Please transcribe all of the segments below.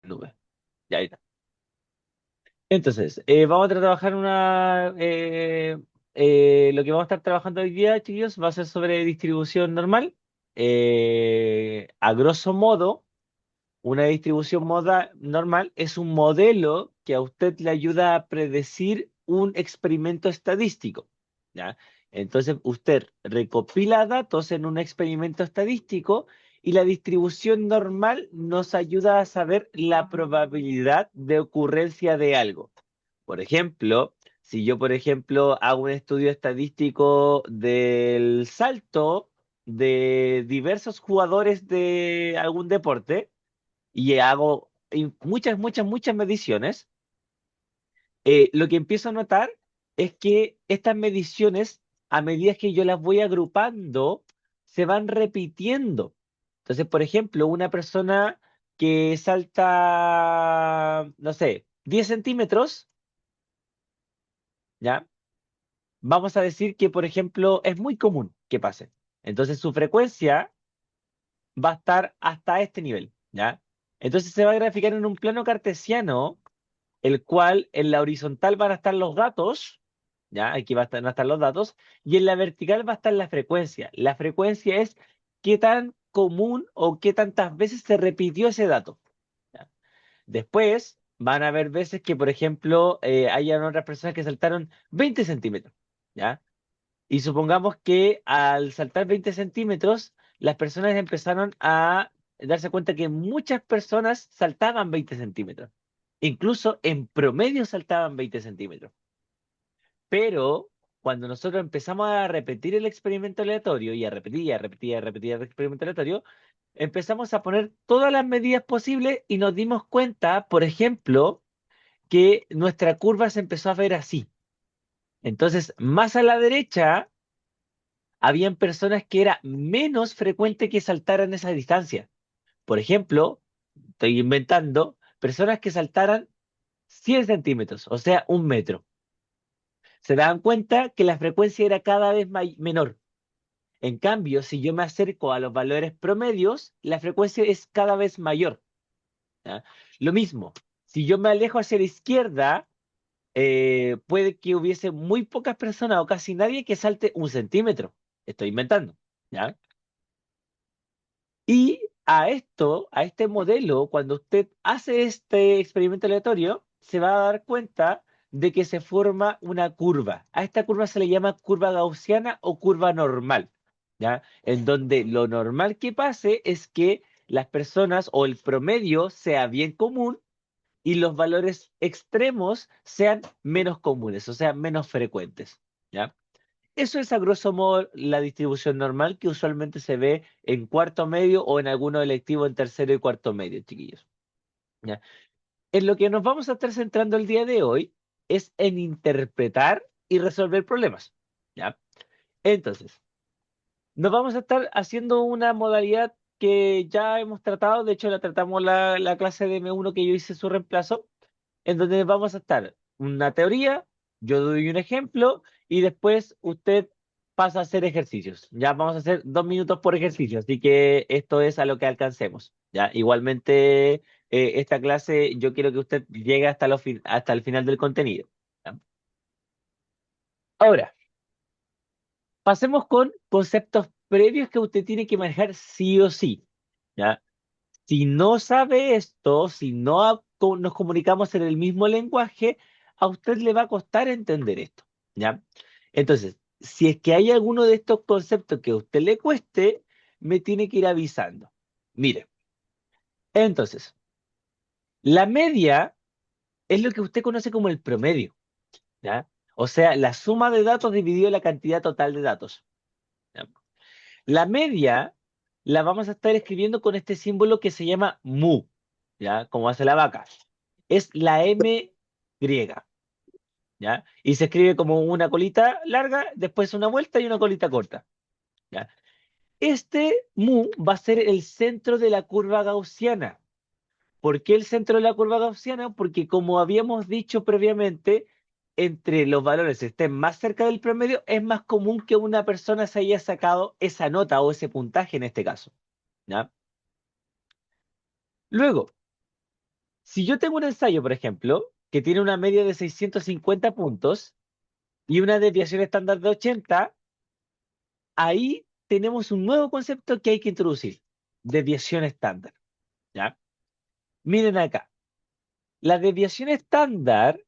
nube. Ya ahí está. Entonces, vamos a trabajar lo que vamos a estar trabajando hoy día, chiquillos, va a ser sobre distribución normal. A grosso modo, una distribución normal es un modelo que a usted le ayuda a predecir un experimento estadístico, ¿ya? Entonces, usted recopila datos en un experimento estadístico y la distribución normal nos ayuda a saber la probabilidad de ocurrencia de algo. Por ejemplo, si yo, por ejemplo, hago un estudio estadístico del salto de diversos jugadores de algún deporte, y hago muchas mediciones, lo que empiezo a notar es que estas mediciones, a medida que yo las voy agrupando, se van repitiendo. Entonces, por ejemplo, una persona que salta, no sé, 10 centímetros, ¿ya? Vamos a decir que, por ejemplo, es muy común que pase. Entonces, su frecuencia va a estar hasta este nivel, ¿ya? Entonces, se va a graficar en un plano cartesiano el cual en la horizontal van a estar los datos, ¿ya? Aquí van a estar los datos, y en la vertical va a estar la frecuencia. La frecuencia es qué tan común o qué tantas veces se repitió ese dato, ¿ya? Después van a haber veces que, por ejemplo, hayan otras personas que saltaron 20 centímetros, ¿ya? Y supongamos que al saltar 20 centímetros, las personas empezaron a darse cuenta que muchas personas saltaban 20 centímetros. Incluso en promedio saltaban 20 centímetros. Pero cuando nosotros empezamos a repetir el experimento aleatorio y a repetir y a repetir y a repetir el experimento aleatorio, empezamos a poner todas las medidas posibles y nos dimos cuenta, por ejemplo, que nuestra curva se empezó a ver así. Entonces, más a la derecha habían personas que era menos frecuente que saltaran esa distancia. Por ejemplo, estoy inventando, personas que saltaran 100 centímetros, o sea, 1 metro. Se daban cuenta que la frecuencia era cada vez menor. En cambio, si yo me acerco a los valores promedios, la frecuencia es cada vez mayor, ¿ya? Lo mismo, si yo me alejo hacia la izquierda, puede que hubiese muy pocas personas o casi nadie que salte 1 centímetro. Estoy inventando, ¿ya? Y a esto, a este modelo, cuando usted hace este experimento aleatorio, se va a dar cuenta de que se forma una curva. A esta curva se le llama curva gaussiana o curva normal, ¿ya? En donde lo normal que pase es que las personas o el promedio sea bien común y los valores extremos sean menos comunes, o sea, menos frecuentes, ¿ya? Eso es a grosso modo la distribución normal que usualmente se ve en cuarto medio o en algunos electivos en tercero y cuarto medio, chiquillos, ¿ya? En lo que nos vamos a estar centrando el día de hoy es en interpretar y resolver problemas, ¿ya? Entonces, nos vamos a estar haciendo una modalidad que ya hemos tratado, de hecho la tratamos la clase de M1 que yo hice su reemplazo, en donde vamos a estar una teoría, yo doy un ejemplo y después usted pasa a hacer ejercicios. Ya vamos a hacer 2 minutos por ejercicio, así que esto es a lo que alcancemos. Ya, igualmente esta clase yo quiero que usted llegue hasta el final del contenido. ¿Ya? Ahora, pasemos con conceptos previos que usted tiene que manejar sí o sí. ¿Ya? Si no sabe esto, si no nos comunicamos en el mismo lenguaje, a usted le va a costar entender esto, ¿ya? Entonces, si es que hay alguno de estos conceptos que a usted le cueste, me tiene que ir avisando. Mire, entonces, la media es lo que usted conoce como el promedio, ¿ya? O sea, la suma de datos dividido la cantidad total de datos, ¿ya? La media la vamos a estar escribiendo con este símbolo que se llama mu, ¿ya? Como hace la vaca. Es la M griega, ¿ya? Y se escribe como una colita larga, después una vuelta y una colita corta, ¿ya? Este mu va a ser el centro de la curva gaussiana. ¿Por qué el centro de la curva gaussiana? Porque como habíamos dicho previamente, entre los valores estén más cerca del promedio, es más común que una persona se haya sacado esa nota o ese puntaje en este caso, ¿ya? Luego, Si yo tengo un ensayo, por ejemplo, que tiene una media de 650 puntos y una desviación estándar de 80, ahí tenemos un nuevo concepto que hay que introducir, desviación estándar, ¿ya? Miren acá, la desviación estándar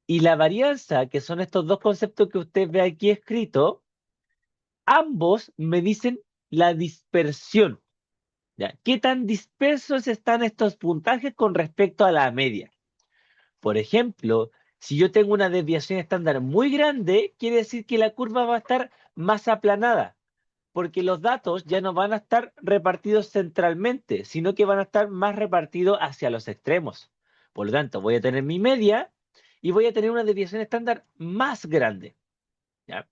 y la varianza, que son estos dos conceptos que usted ve aquí escrito, ambos me dicen la dispersión, ¿ya? ¿Qué tan dispersos están estos puntajes con respecto a la media? Por ejemplo, si yo tengo una desviación estándar muy grande, quiere decir que la curva va a estar más aplanada, porque los datos ya no van a estar repartidos centralmente, sino que van a estar más repartidos hacia los extremos. Por lo tanto, voy a tener mi media y voy a tener una desviación estándar más grande, ¿ya?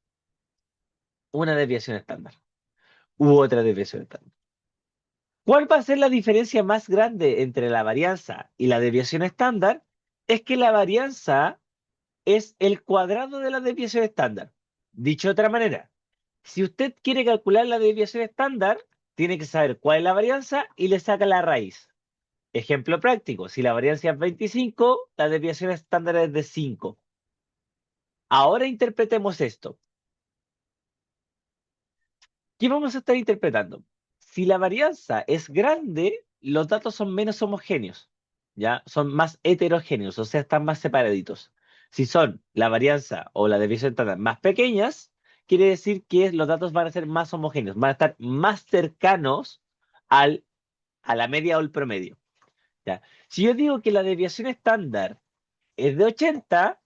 Una desviación estándar u otra desviación estándar. ¿Cuál va a ser la diferencia más grande entre la varianza y la desviación estándar? Es que la varianza es el cuadrado de la desviación estándar. Dicho de otra manera, si usted quiere calcular la desviación estándar, tiene que saber cuál es la varianza y le saca la raíz. Ejemplo práctico, si la varianza es 25, la desviación estándar es de 5. Ahora interpretemos esto. ¿Qué vamos a estar interpretando? Si la varianza es grande, los datos son menos homogéneos, ¿ya? Son más heterogéneos, o sea, están más separaditos. Si son la varianza o la desviación estándar más pequeñas, quiere decir que los datos van a ser más homogéneos, van a estar más cercanos al, a la media o el promedio, ¿ya? Si yo digo que la desviación estándar es de 80,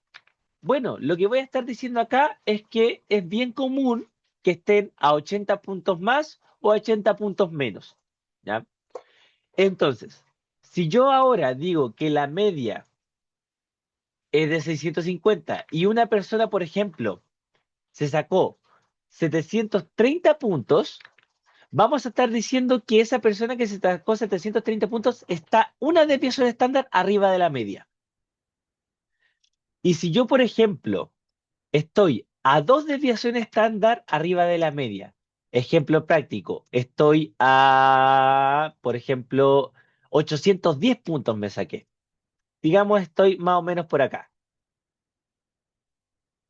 bueno, lo que voy a estar diciendo acá es que es bien común que estén a 80 puntos más o a 80 puntos menos, ¿ya? Entonces, si yo ahora digo que la media es de 650 y una persona, por ejemplo, se sacó 730 puntos, vamos a estar diciendo que esa persona que se sacó 730 puntos está una desviación estándar arriba de la media. Y si yo, por ejemplo, estoy a dos desviaciones estándar arriba de la media. Ejemplo práctico, estoy a, por ejemplo, 810 puntos me saqué. Digamos, estoy más o menos por acá,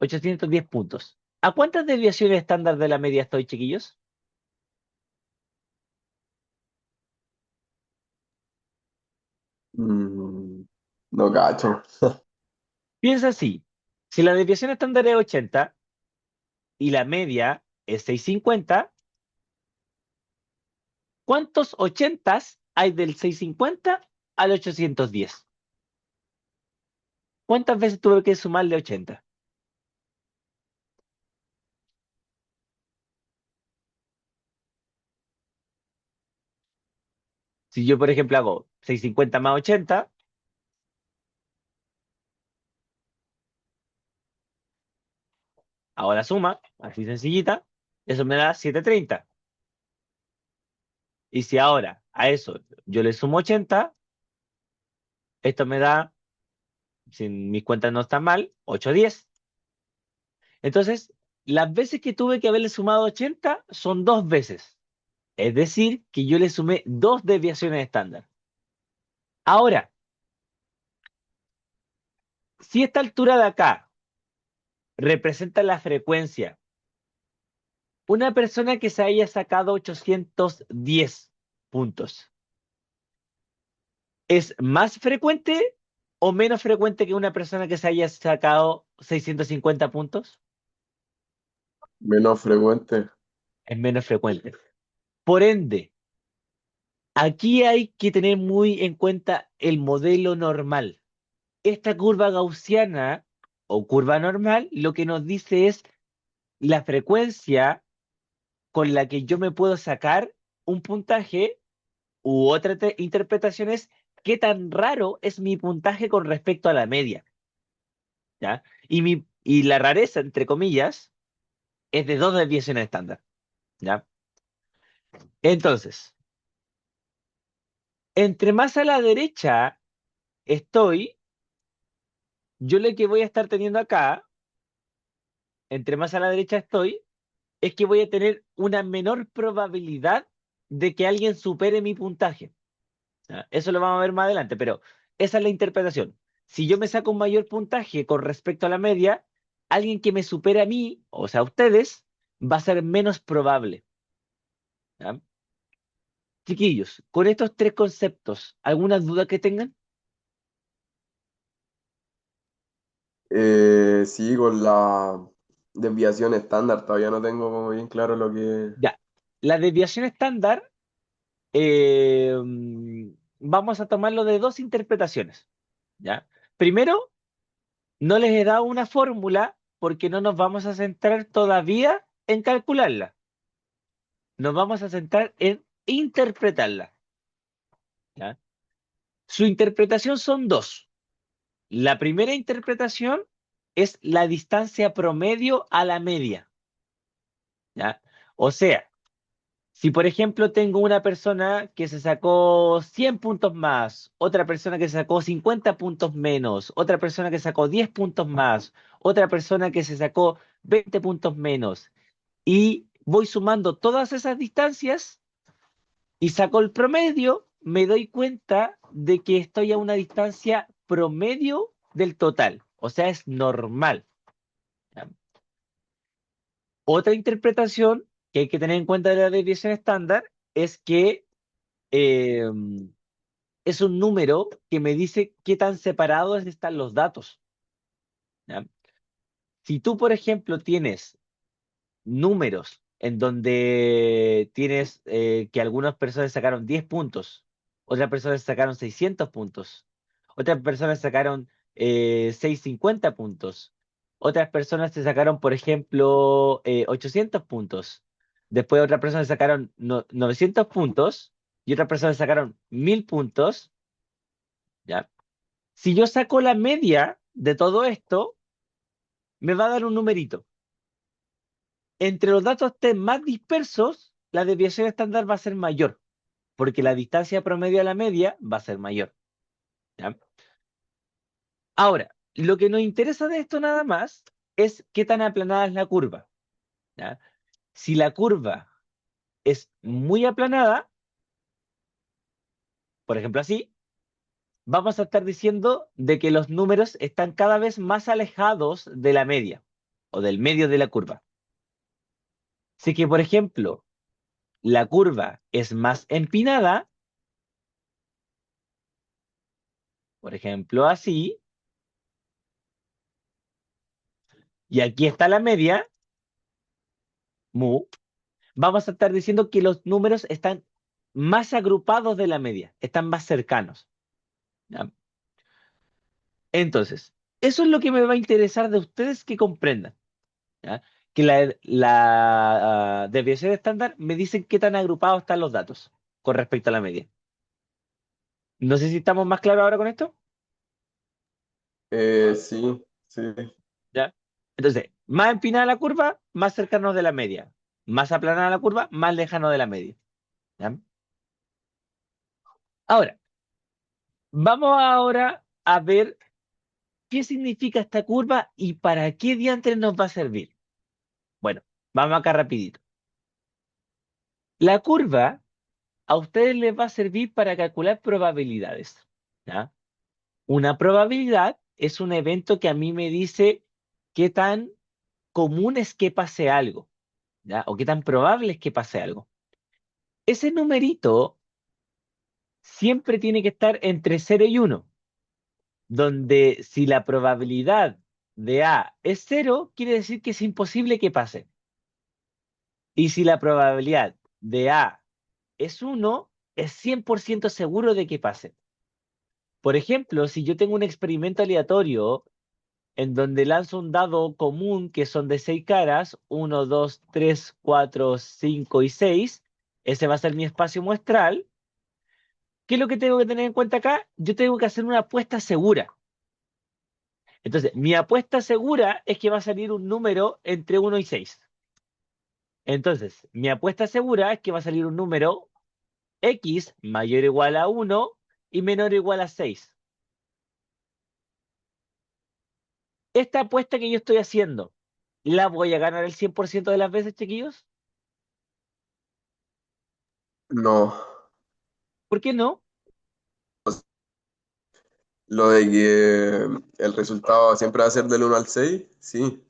810 puntos. ¿A cuántas desviaciones estándar de la media estoy, chiquillos? Mm, no cacho. Piensa así, si la desviación estándar es 80 y la media es 650, ¿cuántos 80s hay del 650 al 810? ¿Cuántas veces tuve que sumarle 80? Si yo, por ejemplo, hago 650 más 80, hago la suma, así sencillita, eso me da 730. Y si ahora a eso yo le sumo 80, esto me da, si mis cuentas no están mal, 810. Entonces, las veces que tuve que haberle sumado 80 son dos veces. Es decir, que yo le sumé dos desviaciones estándar. Ahora, si esta altura de acá representa la frecuencia, una persona que se haya sacado 810 puntos, ¿es más frecuente o menos frecuente que una persona que se haya sacado 650 puntos? Menos frecuente. Es menos frecuente. Por ende, aquí hay que tener muy en cuenta el modelo normal. Esta curva gaussiana o curva normal lo que nos dice es la frecuencia con la que yo me puedo sacar un puntaje u otra interpretación es qué tan raro es mi puntaje con respecto a la media. ¿Ya? Y la rareza, entre comillas, es de dos desviaciones estándar, ¿ya? Entonces, entre más a la derecha estoy, yo lo que voy a estar teniendo acá, entre más a la derecha estoy, es que voy a tener una menor probabilidad de que alguien supere mi puntaje, ¿ya? Eso lo vamos a ver más adelante, pero esa es la interpretación. Si yo me saco un mayor puntaje con respecto a la media, alguien que me supere a mí, o sea, a ustedes, va a ser menos probable. ¿Ya? Chiquillos, con estos tres conceptos, ¿alguna duda que tengan? Sí, con la desviación estándar todavía no tengo como bien claro lo que... Ya. La desviación estándar, vamos a tomarlo de dos interpretaciones. ¿Ya? Primero, no les he dado una fórmula porque no nos vamos a centrar todavía en calcularla. Nos vamos a centrar en interpretarla. ¿Ya? Su interpretación son dos. La primera interpretación es la distancia promedio a la media. ¿Ya? O sea, si por ejemplo tengo una persona que se sacó 100 puntos más, otra persona que se sacó 50 puntos menos, otra persona que sacó 10 puntos más, otra persona que se sacó 20 puntos menos, y voy sumando todas esas distancias y saco el promedio, me doy cuenta de que estoy a una distancia promedio del total, o sea, es normal. ¿Ya? Otra interpretación que hay que tener en cuenta de la desviación estándar es que eh, es un número que me dice qué tan separados están los datos. ¿Ya? Si tú, por ejemplo, tienes números en donde tienes que algunas personas sacaron 10 puntos, otras personas sacaron 600 puntos, otras personas sacaron 650 puntos, otras personas se sacaron, por ejemplo, 800 puntos, después otras personas sacaron 900 puntos y otras personas sacaron 1000 puntos, ¿ya? Si yo saco la media de todo esto, me va a dar un numerito. Entre los datos T más dispersos, la desviación estándar va a ser mayor, porque la distancia promedio a la media va a ser mayor. ¿Ya? Ahora, lo que nos interesa de esto nada más es qué tan aplanada es la curva. ¿Ya? Si la curva es muy aplanada, por ejemplo así, vamos a estar diciendo de que los números están cada vez más alejados de la media o del medio de la curva. Si que, por ejemplo, la curva es más empinada, por ejemplo así, y aquí está la media, mu, vamos a estar diciendo que los números están más agrupados de la media, están más cercanos. ¿Ya? Entonces, eso es lo que me va a interesar de ustedes que comprendan. ¿Ya? Que la desviación estándar me dice qué tan agrupados están los datos con respecto a la media. No sé si estamos más claros ahora con esto. Sí, sí. ¿Ya? Entonces, más empinada la curva, más cercanos de la media. Más aplanada la curva, más lejano de la media. ¿Ya? Ahora, vamos ahora a ver qué significa esta curva y para qué diantres nos va a servir. Bueno, vamos acá rapidito. La curva a ustedes les va a servir para calcular probabilidades. ¿Ya? Una probabilidad es un evento que a mí me dice qué tan común es que pase algo, ¿ya? O qué tan probable es que pase algo. Ese numerito siempre tiene que estar entre 0 y 1, donde si la probabilidad de A es 0, quiere decir que es imposible que pase. Y si la probabilidad de A es 1, es 100% seguro de que pase. Por ejemplo, si yo tengo un experimento aleatorio en donde lanzo un dado común que son de 6 caras, uno, 2, 3, 4, 5 y 6, ese va a ser mi espacio muestral. ¿Qué es lo que tengo que tener en cuenta acá? Yo tengo que hacer una apuesta segura. Entonces, mi apuesta segura es que va a salir un número entre 1 y 6. Entonces, mi apuesta segura es que va a salir un número X mayor o igual a 1 y menor o igual a 6. Esta apuesta que yo estoy haciendo, ¿la voy a ganar el 100% de las veces, chiquillos? No. ¿Por qué no? Lo de que el resultado siempre va a ser del 1 al 6, sí, eso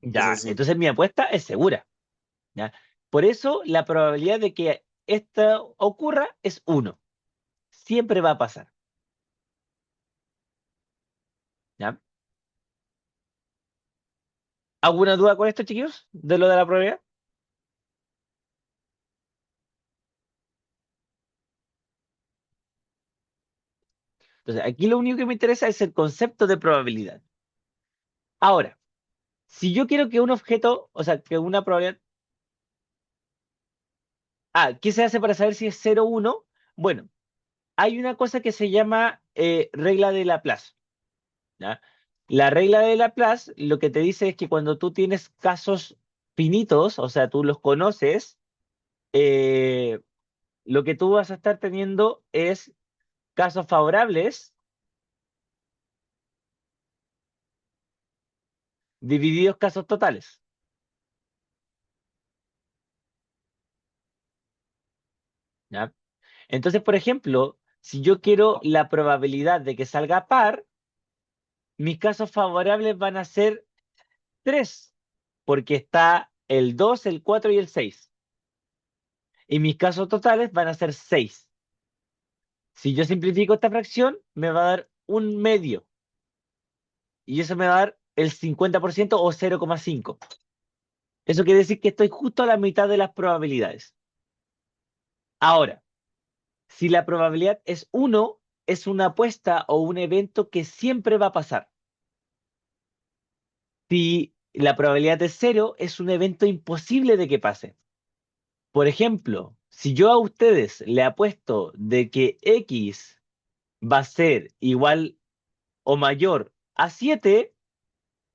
Ya, sí. entonces mi apuesta es segura, ¿ya? Por eso la probabilidad de que esto ocurra es uno. Siempre va a pasar, ¿ya? ¿Alguna duda con esto, chiquillos? De lo de la probabilidad. Entonces, aquí lo único que me interesa es el concepto de probabilidad. Ahora, si yo quiero que un objeto, o sea, que una probabilidad... Ah, ¿qué se hace para saber si es 0 o 1? Bueno, hay una cosa que se llama regla de Laplace, ¿ya? La regla de Laplace lo que te dice es que cuando tú tienes casos finitos, o sea, tú los conoces, eh, lo que tú vas a estar teniendo es casos favorables divididos casos totales, ¿ya? Entonces, por ejemplo, si yo quiero la probabilidad de que salga par, mis casos favorables van a ser 3 porque está el 2 el 4 y el 6 y mis casos totales van a ser 6. Si yo simplifico esta fracción, me va a dar un medio, y eso me va a dar el 50% o 0,5. Eso quiere decir que estoy justo a la mitad de las probabilidades. Ahora, si la probabilidad es uno, es una apuesta o un evento que siempre va a pasar. Si la probabilidad es cero, es un evento imposible de que pase. Por ejemplo, si yo a ustedes le apuesto de que X va a ser igual o mayor a 7,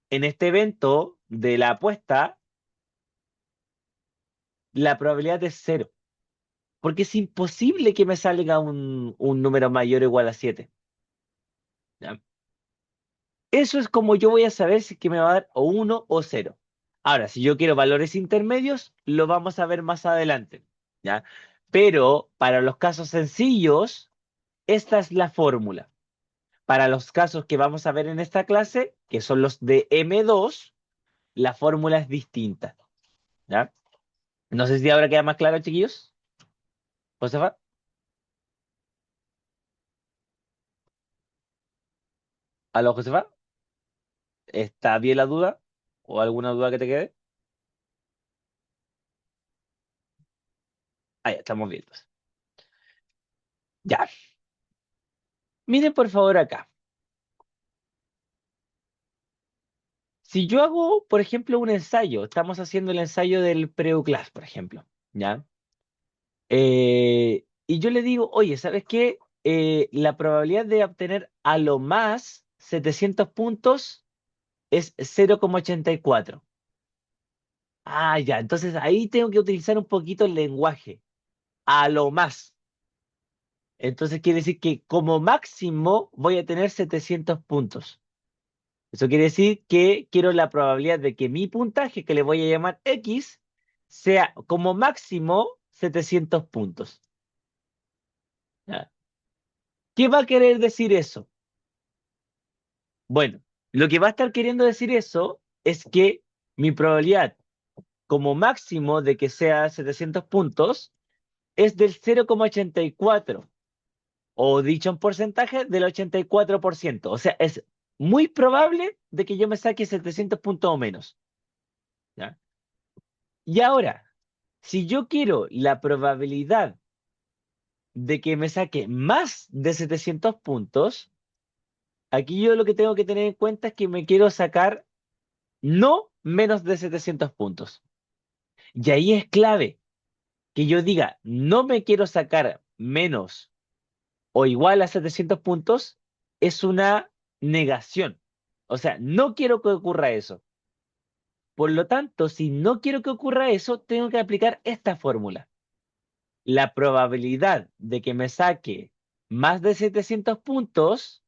en este evento de la apuesta, la probabilidad es cero. Porque es imposible que me salga un número mayor o igual a 7. ¿Ya? Eso es como yo voy a saber si es que me va a dar o 1 o cero. Ahora, si yo quiero valores intermedios, lo vamos a ver más adelante. ¿Ya? Pero para los casos sencillos, esta es la fórmula. Para los casos que vamos a ver en esta clase, que son los de M2, la fórmula es distinta. ¿Ya? No sé si ahora queda más claro, chiquillos. Josefa, ¿aló, Josefa? ¿Está bien la duda? ¿O alguna duda que te quede? Ah, ya, estamos viendo. Ya. Miren por favor acá. Si yo hago, por ejemplo, un ensayo, estamos haciendo el ensayo del pre-class, por ejemplo, ¿ya? Y yo le digo, oye, ¿sabes qué? La probabilidad de obtener a lo más 700 puntos es 0,84. Ah, ya, entonces ahí tengo que utilizar un poquito el lenguaje. A lo más. Entonces quiere decir que como máximo voy a tener 700 puntos. Eso quiere decir que quiero la probabilidad de que mi puntaje, que le voy a llamar X, sea como máximo 700 puntos. ¿Ya? ¿Qué va a querer decir eso? Bueno, lo que va a estar queriendo decir eso es que mi probabilidad como máximo de que sea 700 puntos es del 0,84, o dicho en porcentaje del 84%. O sea, es muy probable de que yo me saque 700 puntos o menos. ¿Ya? Y ahora, si yo quiero la probabilidad de que me saque más de 700 puntos, aquí yo lo que tengo que tener en cuenta es que me quiero sacar no menos de 700 puntos. Y ahí es clave que yo diga, no me quiero sacar menos o igual a 700 puntos, es una negación. O sea, no quiero que ocurra eso. Por lo tanto, si no quiero que ocurra eso, tengo que aplicar esta fórmula. La probabilidad de que me saque más de 700 puntos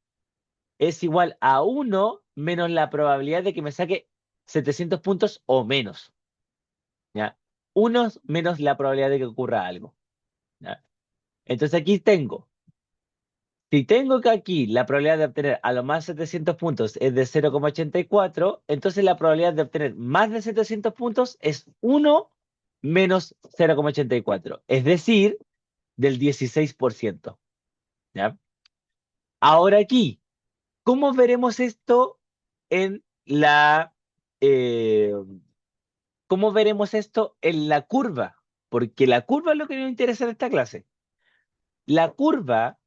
es igual a uno menos la probabilidad de que me saque 700 puntos o menos. ¿Ya? 1 menos la probabilidad de que ocurra algo. ¿Ya? Entonces aquí tengo Si tengo que aquí la probabilidad de obtener a lo más 700 puntos es de 0,84, entonces la probabilidad de obtener más de 700 puntos es 1 menos 0,84, es decir, del 16%. ¿Ya? Ahora aquí, ¿cómo veremos esto en eh, cómo veremos esto en la curva? Porque la curva es lo que nos interesa en esta clase. La curva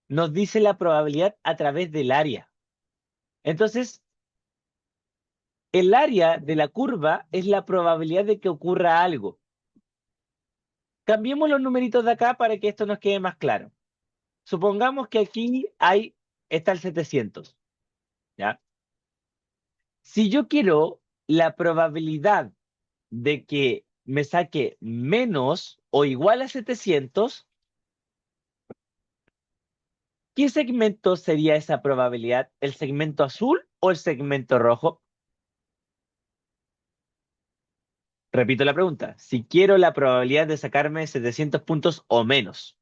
nos dice la probabilidad a través del área. Entonces, el área de la curva es la probabilidad de que ocurra algo. Cambiemos los numeritos de acá para que esto nos quede más claro. Supongamos que aquí está el 700, ¿ya? Si yo quiero la probabilidad de que me saque menos o igual a 700, ¿qué segmento sería esa probabilidad? ¿El segmento azul o el segmento rojo? Repito la pregunta. Si quiero la probabilidad de sacarme 700 puntos o menos,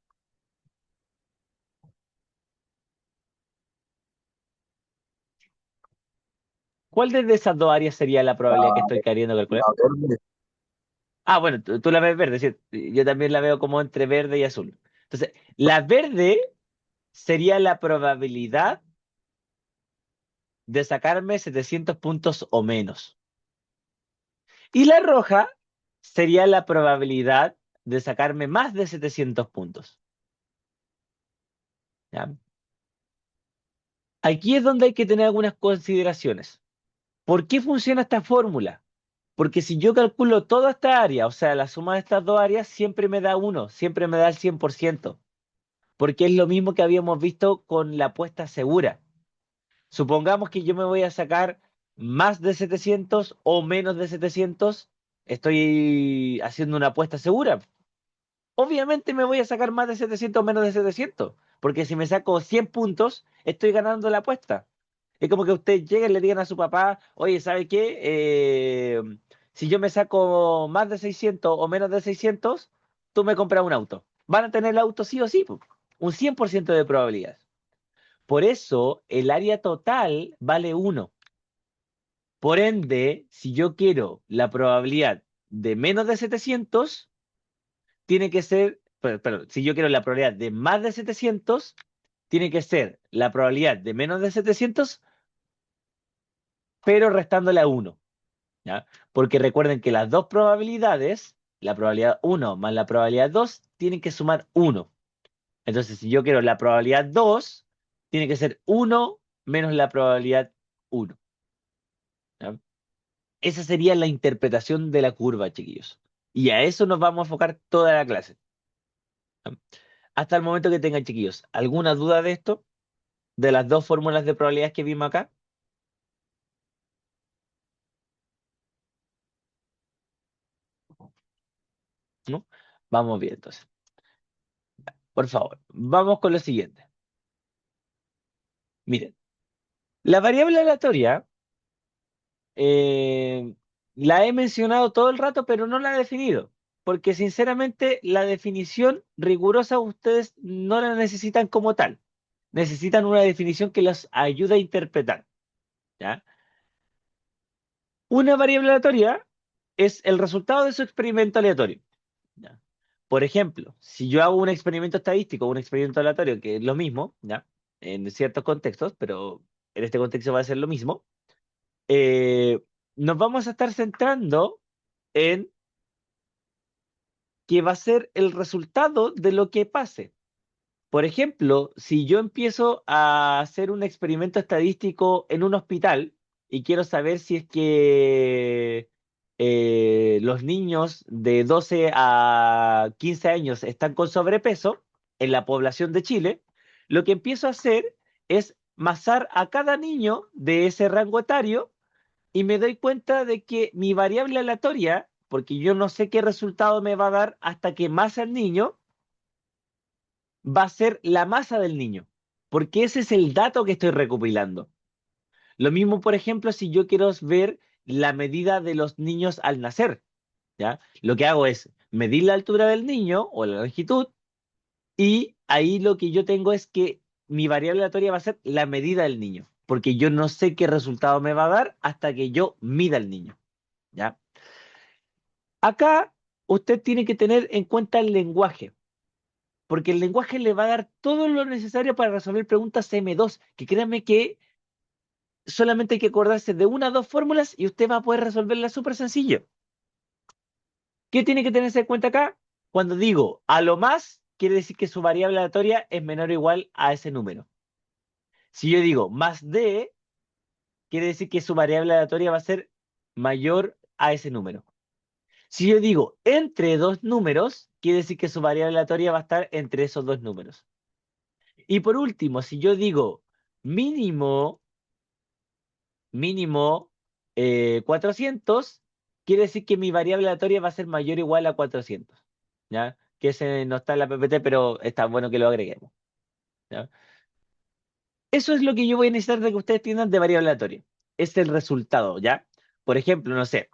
¿cuál de esas dos áreas sería la La, probabilidad que estoy queriendo la calcular? verde, Ah, bueno, tú la ves verde, ¿sí? Yo también la veo como entre verde y azul. Entonces, la verde sería la probabilidad de sacarme 700 puntos o menos. Y la roja sería la probabilidad de sacarme más de 700 puntos. ¿Ya? Aquí es donde hay que tener algunas consideraciones. ¿Por qué funciona esta fórmula? Porque si yo calculo toda esta área, o sea, la suma de estas dos áreas, siempre me da uno, siempre me da el 100%, porque es lo mismo que habíamos visto con la apuesta segura. Supongamos que yo me voy a sacar más de 700 o menos de 700, estoy haciendo una apuesta segura. Obviamente me voy a sacar más de 700 o menos de 700, porque si me saco 100 puntos, estoy ganando la apuesta. Es como que ustedes lleguen y le digan a su papá, oye, ¿sabe qué? Si yo me saco más de 600 o menos de 600, tú me compras un auto. Van a tener el auto sí o sí, po. Un 100% de probabilidad. Por eso el área total vale uno. Por ende, si yo quiero la probabilidad de menos de 700, tiene que ser, perdón, si yo quiero la probabilidad de más de 700, tiene que ser la probabilidad de menos de 700, pero restándole a uno, ¿ya? Porque recuerden que las dos probabilidades, la probabilidad uno más la probabilidad 2, tienen que sumar uno. Entonces, si yo quiero la probabilidad 2, tiene que ser uno menos la probabilidad uno, ¿ya? Esa sería la interpretación de la curva, chiquillos. Y a eso nos vamos a enfocar toda la clase. ¿Ya? Hasta el momento que tengan, chiquillos, ¿alguna duda de esto? De las dos fórmulas de probabilidades que vimos acá, ¿no? Vamos bien, entonces. Por favor, vamos con lo siguiente. Miren, la variable aleatoria eh, la he mencionado todo el rato, pero no la he definido. Porque sinceramente la definición rigurosa ustedes no la necesitan como tal. Necesitan una definición que los ayude a interpretar. ¿Ya? Una variable aleatoria es el resultado de su experimento aleatorio. ¿Ya? Por ejemplo, si yo hago un experimento estadístico o un experimento aleatorio, que es lo mismo, ¿ya? En ciertos contextos, pero en este contexto va a ser lo mismo, eh, nos vamos a estar centrando en que va a ser el resultado de lo que pase. Por ejemplo, si yo empiezo a hacer un experimento estadístico en un hospital y quiero saber si es que los niños de 12 a 15 años están con sobrepeso en la población de Chile, lo que empiezo a hacer es masar a cada niño de ese rango etario y me doy cuenta de que mi variable aleatoria, porque yo no sé qué resultado me va a dar hasta que masa el niño, va a ser la masa del niño, porque ese es el dato que estoy recopilando. Lo mismo, por ejemplo, si yo quiero ver la medida de los niños al nacer, ¿ya? Lo que hago es medir la altura del niño o la longitud Y ahí lo que yo tengo es que mi variable aleatoria va a ser la medida del niño, porque yo no sé qué resultado me va a dar hasta que yo mida al niño, ¿ya? Acá usted tiene que tener en cuenta el lenguaje, porque el lenguaje le va a dar todo lo necesario para resolver preguntas M2, que créanme que solamente hay que acordarse de una o dos fórmulas y usted va a poder resolverlas súper sencillo. ¿Qué tiene que tenerse en cuenta acá? Cuando digo a lo más, quiere decir que su variable aleatoria es menor o igual a ese número. Si yo digo más D, quiere decir que su variable aleatoria va a ser mayor a ese número. Si yo digo entre dos números, quiere decir que su variable aleatoria va a estar entre esos dos números. Y por último, si yo digo mínimo, mínimo 400, quiere decir que mi variable aleatoria va a ser mayor o igual a 400. ¿Ya? Que ese no está en la PPT, pero está bueno que lo agreguemos. ¿Ya? Eso es lo que yo voy a necesitar de que ustedes tengan de variable aleatoria. Es el resultado, ¿ya? Por ejemplo, no sé,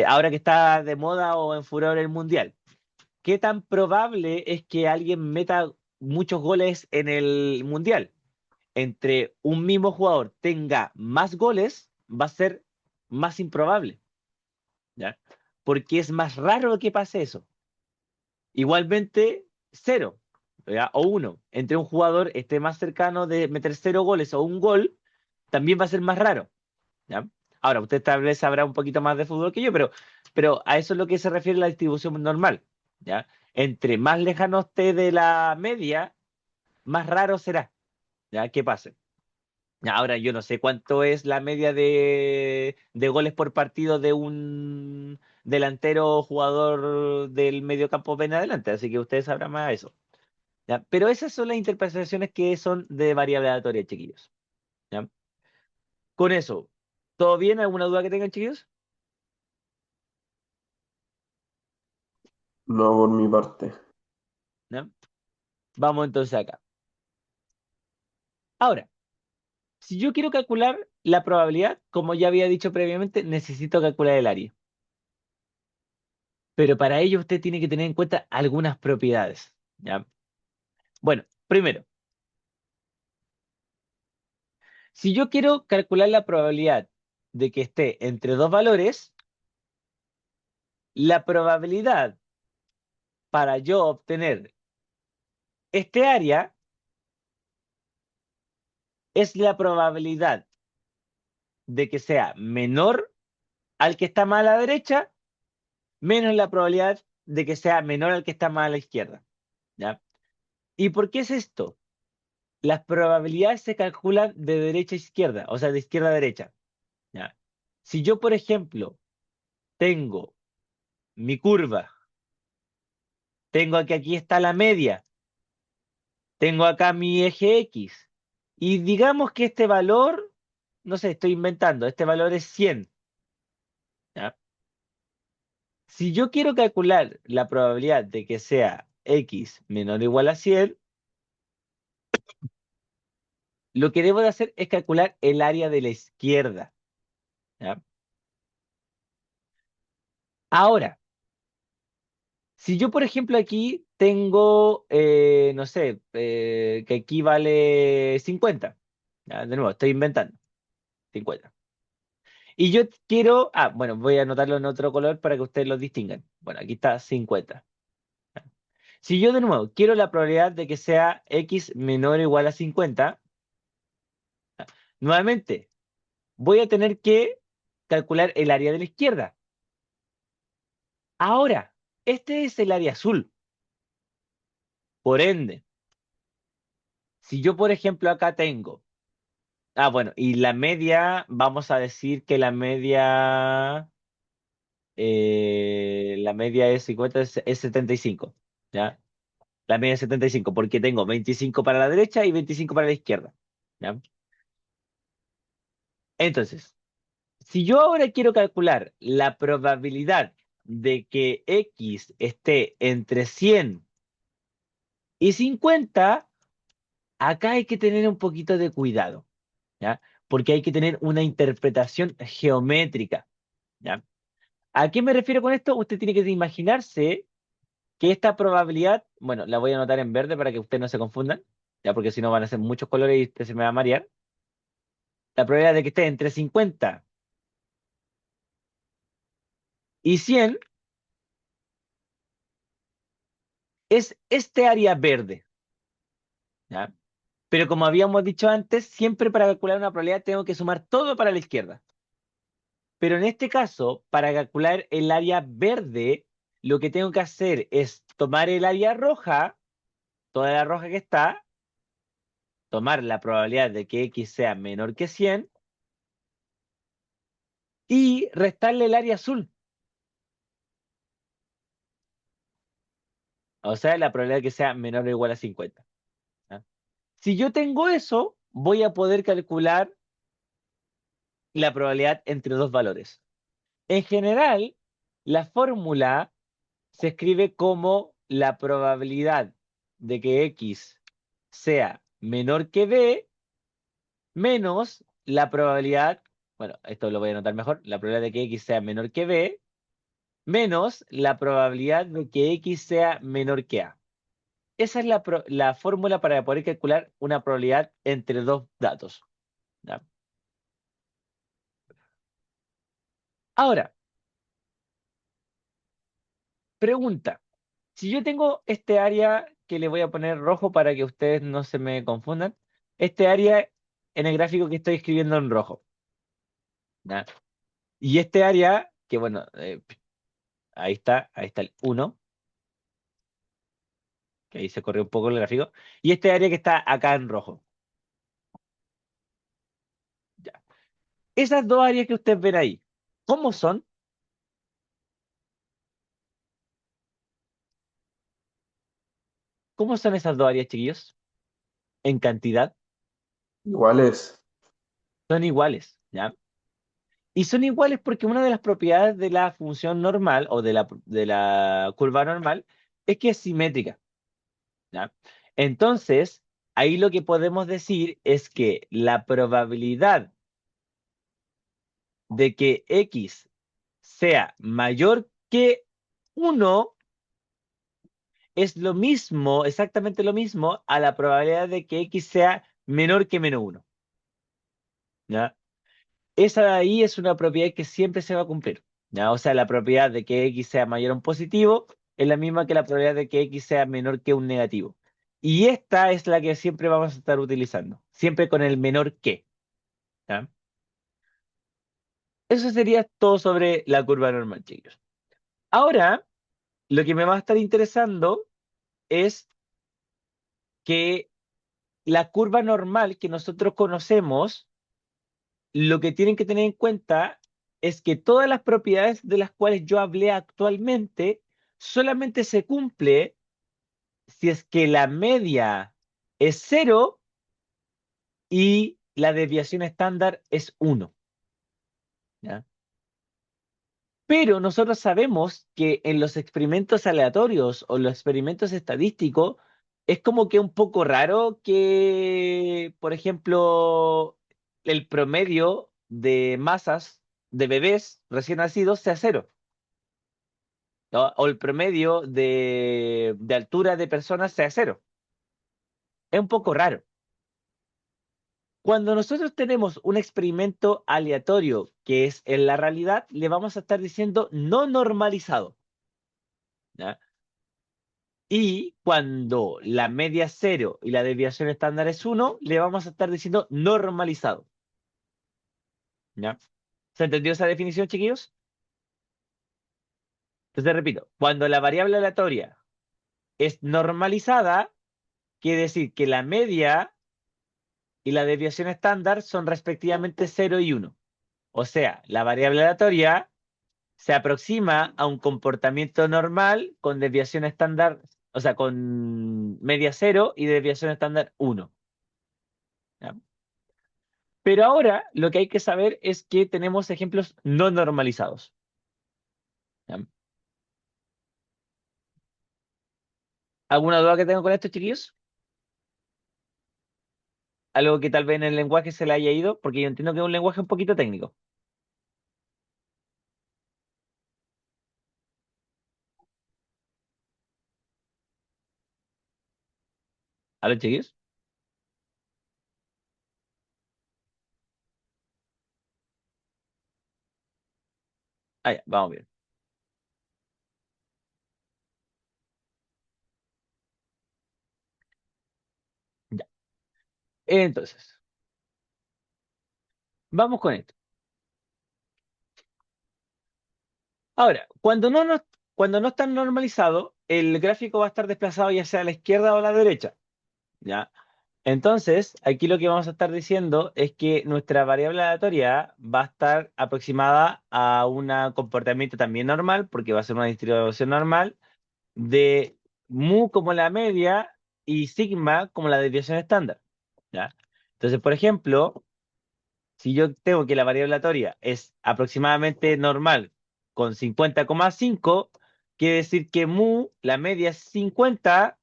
ahora que está de moda o en furor el mundial, ¿qué tan probable es que alguien meta muchos goles en el mundial? Entre un mismo jugador tenga más goles, va a ser más improbable, ¿ya? Porque es más raro que pase eso. Igualmente, cero, ¿ya? O uno. Entre un jugador esté más cercano de meter cero goles o un gol, también va a ser más raro, ¿ya? Ahora, usted tal vez sabrá un poquito más de fútbol que yo, pero a eso es lo que se refiere la distribución normal, ¿ya? Entre más lejano esté de la media, más raro será, ¿ya? Que pase. Ahora, yo no sé cuánto es la media de goles por partido de un delantero jugador del medio campo en adelante, así que ustedes sabrán más de eso. ¿Ya? Pero esas son las interpretaciones que son de variable aleatoria, chiquillos. ¿Ya? Con eso, ¿todo bien? ¿Alguna duda que tengan, chiquillos? No por mi parte. ¿Ya? Vamos entonces acá. Ahora, si yo quiero calcular la probabilidad, como ya había dicho previamente, necesito calcular el área. Pero para ello usted tiene que tener en cuenta algunas propiedades. ¿Ya? Bueno, primero, si yo quiero calcular la probabilidad de que esté entre dos valores, la probabilidad para yo obtener este área es la probabilidad de que sea menor al que está más a la derecha, menos la probabilidad de que sea menor al que está más a la izquierda. ¿Ya? ¿Y por qué es esto? Las probabilidades se calculan de derecha a izquierda, o sea, de izquierda a derecha. ¿Ya? Si yo, por ejemplo, tengo mi curva, tengo que aquí está la media, tengo acá mi eje X, y digamos que este valor, no sé, estoy inventando, este valor es 100. ¿Ya? Si yo quiero calcular la probabilidad de que sea X menor o igual a 100, lo que debo de hacer es calcular el área de la izquierda. ¿Ya? Ahora, si yo, por ejemplo, aquí tengo, no sé, que aquí vale 50. ¿Ya? De nuevo, estoy inventando 50. Y yo quiero, bueno, voy a anotarlo en otro color para que ustedes lo distingan. Bueno, aquí está 50. Si yo de nuevo quiero la probabilidad de que sea X menor o igual a 50, nuevamente voy a tener que calcular el área de la izquierda. Ahora, este es el área azul. Por ende, si yo, por ejemplo, acá tengo, bueno, y la media, vamos a decir que la media es 50, es 75, ¿ya? La media es 75, porque tengo 25 para la derecha y 25 para la izquierda, ¿ya? Entonces, si yo ahora quiero calcular la probabilidad de que X esté entre 100 y 50, acá hay que tener un poquito de cuidado, ¿ya? Porque hay que tener una interpretación geométrica, ¿ya? ¿A qué me refiero con esto? Usted tiene que imaginarse que esta probabilidad, bueno, la voy a anotar en verde para que ustedes no se confundan, ya porque si no van a ser muchos colores y usted se me va a marear. La probabilidad de que esté entre 50 y 100 es este área verde, ¿ya? Pero como habíamos dicho antes, siempre para calcular una probabilidad tengo que sumar todo para la izquierda. Pero en este caso, para calcular el área verde, lo que tengo que hacer es tomar el área roja, toda la roja que está, tomar la probabilidad de que X sea menor que 100 y restarle el área azul. O sea, la probabilidad de que sea menor o igual a 50. ¿Ya? Si yo tengo eso, voy a poder calcular la probabilidad entre dos valores. En general, la fórmula se escribe como la probabilidad de que X sea menor que B menos la probabilidad, bueno, esto lo voy a anotar mejor, la probabilidad de que X sea menor que B menos la probabilidad de que X sea menor que A. Esa es la fórmula para poder calcular una probabilidad entre dos datos. ¿Ya? Ahora, pregunta. Si yo tengo este área que le voy a poner rojo para que ustedes no se me confundan, este área en el gráfico que estoy escribiendo en rojo. ¿Ya? Y este área, que bueno, ahí está el uno, que ahí se corrió un poco el gráfico, y este área que está acá en rojo. ¿Ya? Esas dos áreas que ustedes ven ahí, ¿cómo son? ¿Cómo son esas dos áreas, chiquillos? En cantidad, Igual es. son iguales, ¿ya? Y son iguales porque una de las propiedades de la función normal o de la curva normal es que es simétrica, ¿ya? Entonces, ahí lo que podemos decir es que la probabilidad de que X sea mayor que uno es lo mismo, exactamente lo mismo, a la probabilidad de que X sea menor que menos uno, ¿ya? Esa de ahí es una propiedad que siempre se va a cumplir, ¿ya? O sea, la probabilidad de que X sea mayor a un positivo es la misma que la probabilidad de que X sea menor que un negativo. Y esta es la que siempre vamos a estar utilizando, siempre con el menor que, ¿ya? Eso sería todo sobre la curva normal, chicos. Ahora, lo que me va a estar interesando es que la curva normal que nosotros conocemos, lo que tienen que tener en cuenta es que todas las propiedades de las cuales yo hablé actualmente solamente se cumple si es que la media es cero y la desviación estándar es uno, ¿ya? Pero nosotros sabemos que en los experimentos aleatorios o los experimentos estadísticos es como que un poco raro que, por ejemplo, el promedio de masas de bebés recién nacidos sea cero, ¿no? O el promedio de altura de personas sea cero. Es un poco raro. Cuando nosotros tenemos un experimento aleatorio que es en la realidad, le vamos a estar diciendo no normalizado, ¿ya? Y cuando la media es cero y la desviación estándar es uno, le vamos a estar diciendo normalizado, ¿ya? ¿Se entendió esa definición, chiquillos? Entonces repito, cuando la variable aleatoria es normalizada, quiere decir que la media y la desviación estándar son respectivamente cero y uno. O sea, la variable aleatoria se aproxima a un comportamiento normal con desviación estándar, o sea, con media cero y desviación estándar uno. ¿Ya? Pero ahora lo que hay que saber es que tenemos ejemplos no normalizados. ¿Ya? ¿Alguna duda que tengo con esto, chiquillos? Algo que tal vez en el lenguaje se le haya ido, porque yo entiendo que es un lenguaje un poquito técnico. ¿A los chiquillos? Ah, ya, vamos bien. Ya. Entonces, vamos con esto. Ahora, cuando no está normalizado, el gráfico va a estar desplazado ya sea a la izquierda o a la derecha. ¿Ya? Entonces, aquí lo que vamos a estar diciendo es que nuestra variable aleatoria va a estar aproximada a un comportamiento también normal, porque va a ser una distribución normal, de mu como la media y sigma como la desviación estándar. ¿Ya? Entonces, por ejemplo, si yo tengo que la variable aleatoria es aproximadamente normal con 50,5, quiere decir que mu, la media es 50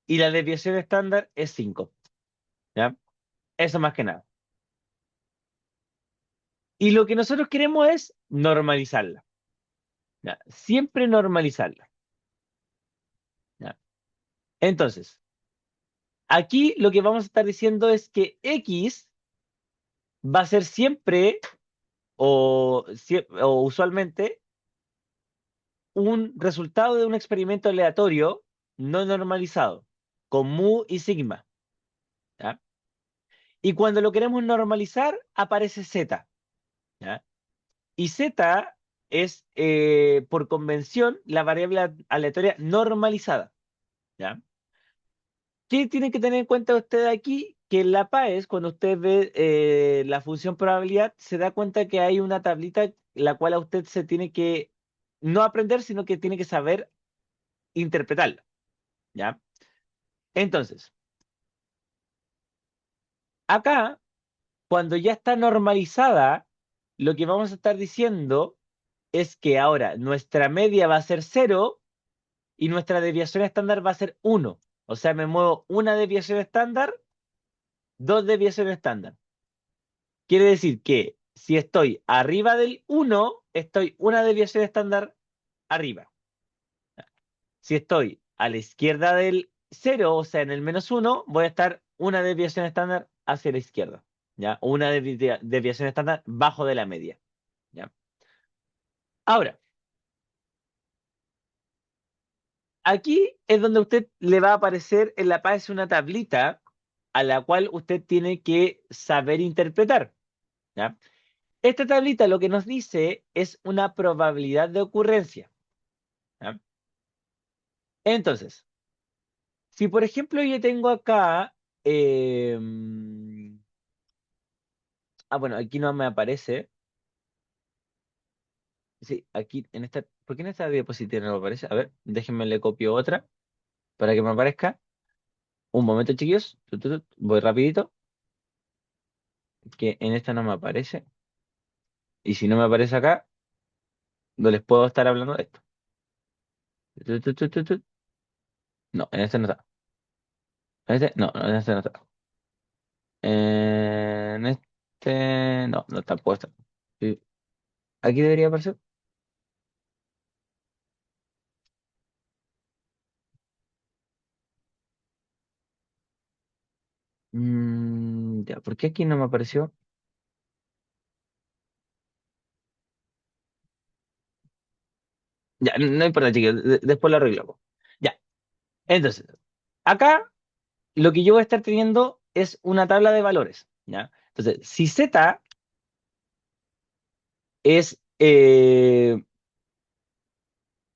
y la desviación estándar es 5. ¿Ya? Eso más que nada. Y lo que nosotros queremos es normalizarla. ¿Ya? Siempre normalizarla. ¿Ya? Entonces, aquí lo que vamos a estar diciendo es que X va a ser siempre o usualmente un resultado de un experimento aleatorio no normalizado, con mu y sigma. ¿Ya? Y cuando lo queremos normalizar, aparece z. ¿Ya? Y z es, por convención, la variable aleatoria normalizada. ¿Ya? ¿Qué tiene que tener en cuenta usted aquí? Que en la PAES, cuando usted ve la función probabilidad, se da cuenta que hay una tablita la cual a usted se tiene que no aprender, sino que tiene que saber interpretarla. ¿Ya? Entonces, acá, cuando ya está normalizada, lo que vamos a estar diciendo es que ahora nuestra media va a ser cero y nuestra desviación estándar va a ser uno. O sea, me muevo una desviación estándar, dos desviaciones estándar. Quiere decir que si estoy arriba del uno, estoy una desviación estándar arriba. Si estoy a la izquierda del cero, o sea, en el menos uno, voy a estar una desviación estándar hacia la izquierda. ¿Ya? O una desviación estándar bajo de la media. ¿Ya? Ahora, aquí es donde a usted le va a aparecer en la paz una tablita a la cual usted tiene que saber interpretar. ¿Ya? Esta tablita lo que nos dice es una probabilidad de ocurrencia. ¿Ya? Entonces, si por ejemplo yo tengo acá, bueno, aquí no me aparece. Sí, aquí en esta, ¿por qué en esta diapositiva no me aparece? A ver, déjenme le copio otra para que me aparezca. Un momento, chiquillos. Voy rapidito, que en esta no me aparece. Y si no me aparece acá, no les puedo estar hablando de esto. No, en este no está. En este, no, no, en este no está. En este, no, no está puesto. Sí, aquí debería aparecer. Ya, ¿por qué aquí no me apareció? Ya, no importa, chicos, después lo arreglamos. Ya, entonces, acá lo que yo voy a estar teniendo es una tabla de valores, ¿ya? Entonces, si Z es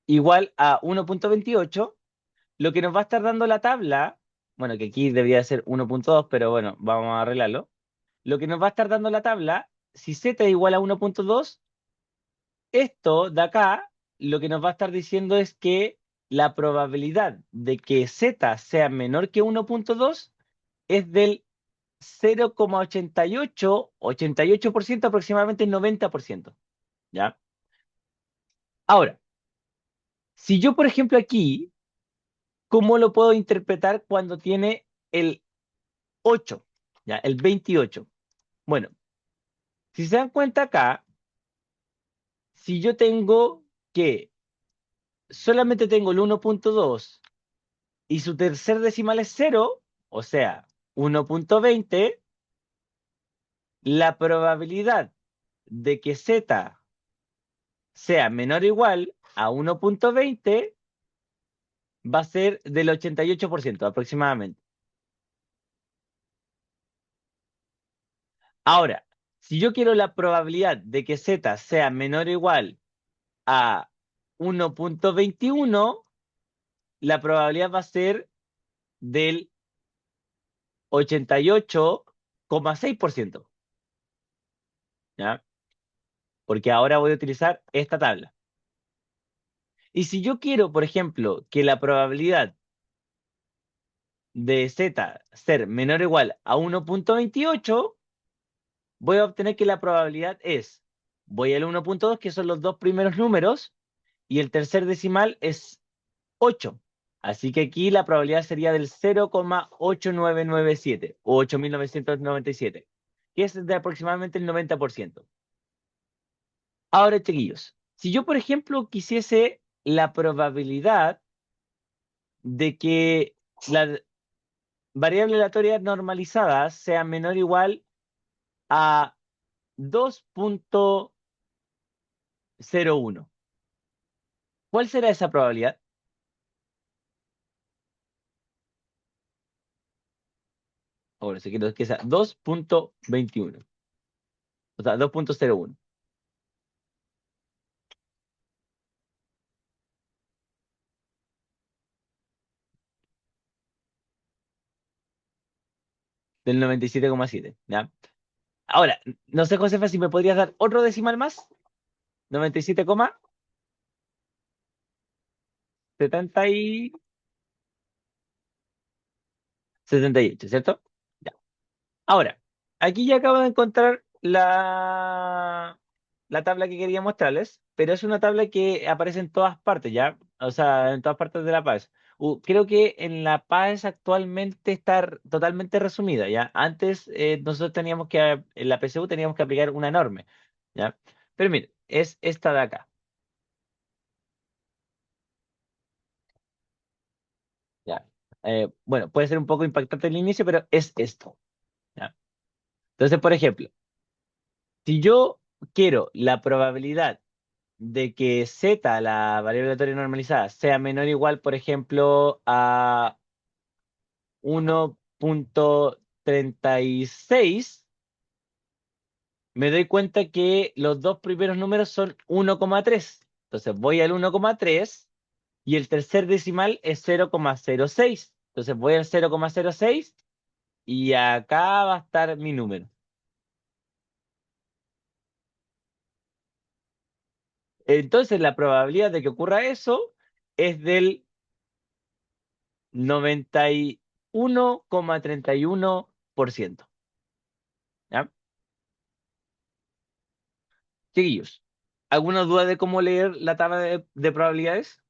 igual a 1,28, lo que nos va a estar dando la tabla, bueno, que aquí debería ser 1,2, pero bueno, vamos a arreglarlo. Lo que nos va a estar dando la tabla, si Z es igual a 1,2, esto de acá, lo que nos va a estar diciendo es que la probabilidad de que Z sea menor que 1,2 es del 0,88% aproximadamente 90%. ¿Ya? Ahora, si yo, por ejemplo, aquí, ¿cómo lo puedo interpretar cuando tiene el 8? ¿Ya? El 28. Bueno, si se dan cuenta acá, si yo tengo que solamente tengo el 1,2 y su tercer decimal es cero, o sea, 1.20, la probabilidad de que Z sea menor o igual a 1.20 va a ser del 88% aproximadamente. Ahora, si yo quiero la probabilidad de que Z sea menor o igual a 1.21, la probabilidad va a ser del 88,6%, ¿ya? Porque ahora voy a utilizar esta tabla. Y si yo quiero, por ejemplo, que la probabilidad de Z ser menor o igual a 1.28, voy a obtener que la probabilidad es, voy al 1.2, que son los dos primeros números, y el tercer decimal es 8. Así que aquí la probabilidad sería del 0,8997 o 8.997, que es de aproximadamente el 90%. Ahora, chiquillos, si yo, por ejemplo, quisiese la probabilidad de que la variable aleatoria normalizada sea menor o igual a 2.01, ¿cuál será esa probabilidad? Ahora, si quiero que sea 2.21, o sea, 2.01, del 97,7, ¿ya? Ahora, no sé, Josefa, si me podrías dar otro decimal más. 97,78, ¿cierto? Ya. Ahora, aquí ya acabo de encontrar la tabla que quería mostrarles, pero es una tabla que aparece en todas partes, ¿ya? O sea, en todas partes de La Paz. Creo que en La Paz actualmente está totalmente resumida, ¿ya? Antes nosotros teníamos que, en la PSU teníamos que aplicar una enorme, ¿ya? Pero mire, es esta de acá, ¿ya? Bueno, puede ser un poco impactante al inicio, pero es esto, ¿ya? Entonces, por ejemplo, si yo quiero la probabilidad de que Z, la variable aleatoria normalizada, sea menor o igual, por ejemplo, a 1.36, me doy cuenta que los dos primeros números son 1,3. Entonces voy al 1,3 y el tercer decimal es 0,06. Entonces voy al 0,06 y acá va a estar mi número. Entonces la probabilidad de que ocurra eso es del 91,31%. ¿Ya? Chiquillos, ¿alguna duda de cómo leer la tabla de probabilidades?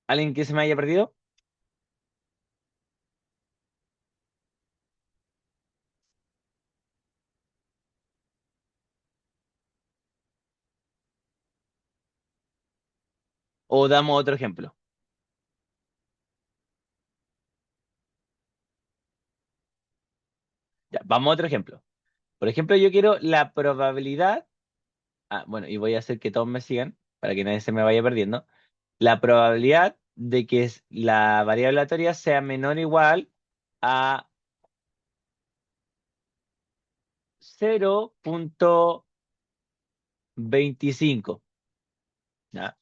¿Alguien que se me haya perdido? ¿O damos otro ejemplo? Ya, vamos a otro ejemplo. Por ejemplo, yo quiero la probabilidad, bueno, y voy a hacer que todos me sigan para que nadie se me vaya perdiendo. La probabilidad de que la variable aleatoria sea menor o igual a 0,25. ¿Ya?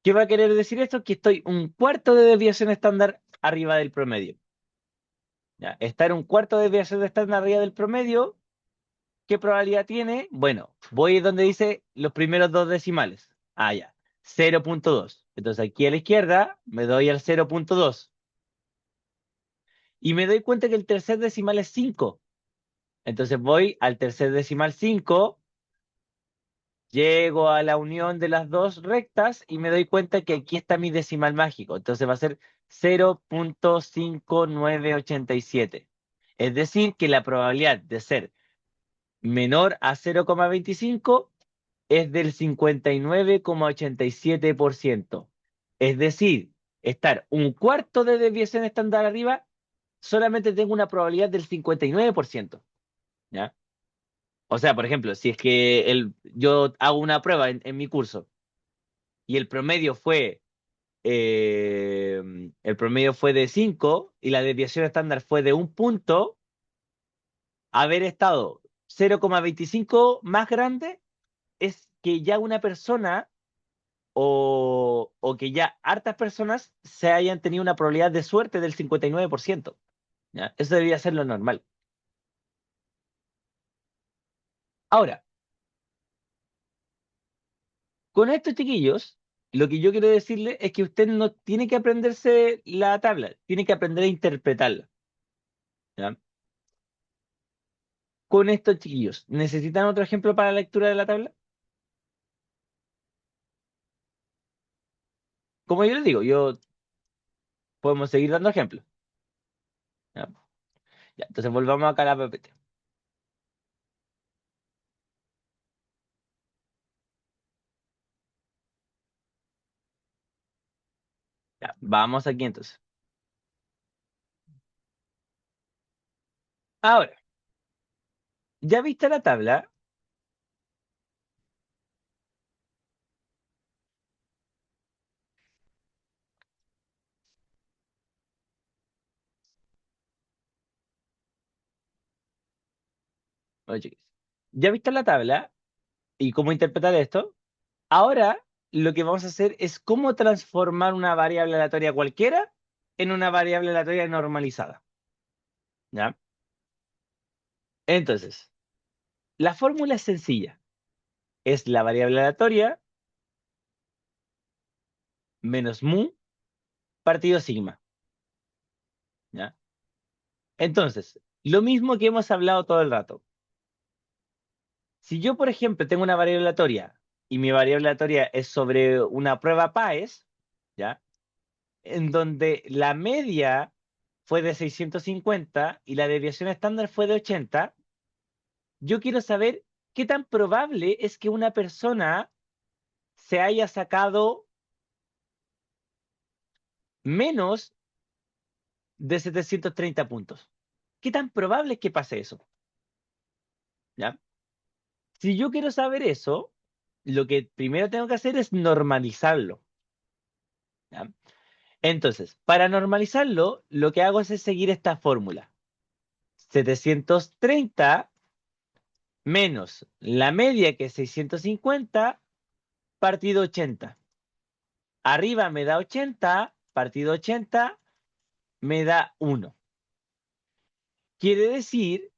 ¿Qué va a querer decir esto? Que estoy un cuarto de desviación estándar arriba del promedio. ¿Ya? Estar un cuarto de desviación estándar arriba del promedio, ¿qué probabilidad tiene? Bueno, voy donde dice los primeros dos decimales. Ya, 0.2. Entonces aquí a la izquierda me doy al 0.2. Y me doy cuenta que el tercer decimal es 5. Entonces voy al tercer decimal 5, llego a la unión de las dos rectas y me doy cuenta que aquí está mi decimal mágico. Entonces va a ser 0.5987. Es decir, que la probabilidad de ser menor a 0,25 es del 59,87%. Es decir, estar un cuarto de desviación estándar arriba, solamente tengo una probabilidad del 59%. ¿Ya? O sea, por ejemplo, si es que yo hago una prueba en mi curso y el promedio fue de 5 y la desviación estándar fue de un punto, haber estado 0,25 más grande es que ya una persona o que ya hartas personas se hayan tenido una probabilidad de suerte del 59%. ¿Ya? Eso debería ser lo normal. Ahora, con estos chiquillos, lo que yo quiero decirle es que usted no tiene que aprenderse la tabla, tiene que aprender a interpretarla. ¿Ya? Con estos chiquillos, ¿necesitan otro ejemplo para la lectura de la tabla? Como yo les digo, yo podemos seguir dando ejemplos. ¿Ya? Ya, entonces volvamos acá a la PPT. Ya, vamos aquí entonces. Ahora, ¿ya viste la tabla? Oye, chiquis, ¿ya viste la tabla y cómo interpretar esto? Ahora, lo que vamos a hacer es cómo transformar una variable aleatoria cualquiera en una variable aleatoria normalizada. ¿Ya? Entonces, la fórmula es sencilla. Es la variable aleatoria menos mu partido sigma. ¿Ya? Entonces, lo mismo que hemos hablado todo el rato. Si yo, por ejemplo, tengo una variable aleatoria y mi variable aleatoria es sobre una prueba PAES, ¿ya? En donde la media fue de 650 y la desviación estándar fue de 80, yo quiero saber qué tan probable es que una persona se haya sacado menos de 730 puntos. ¿Qué tan probable es que pase eso? ¿Ya? Si yo quiero saber eso, lo que primero tengo que hacer es normalizarlo. ¿Ya? Entonces, para normalizarlo, lo que hago es seguir esta fórmula. 730 menos la media que es 650 partido 80. Arriba me da 80, partido 80 me da 1. Quiere decir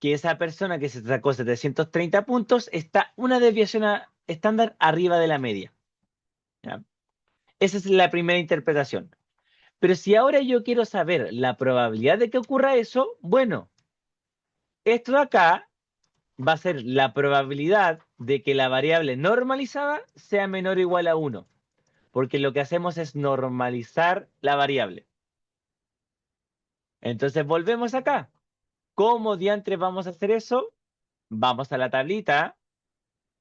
que esa persona que se sacó 730 puntos está una desviación estándar arriba de la media. ¿Ya? Esa es la primera interpretación. Pero si ahora yo quiero saber la probabilidad de que ocurra eso, bueno, esto de acá va a ser la probabilidad de que la variable normalizada sea menor o igual a 1, porque lo que hacemos es normalizar la variable. Entonces volvemos acá. ¿Cómo diantres vamos a hacer eso? Vamos a la tablita,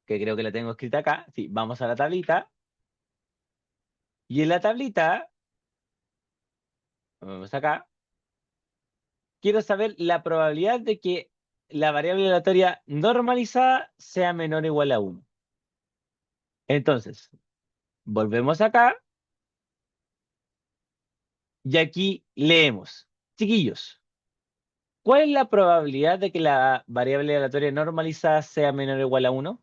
que creo que la tengo escrita acá. Sí, vamos a la tablita. Y en la tablita, vamos acá, quiero saber la probabilidad de que la variable aleatoria normalizada sea menor o igual a 1. Entonces, volvemos acá y aquí leemos. Chiquillos, ¿cuál es la probabilidad de que la variable aleatoria normalizada sea menor o igual a 1?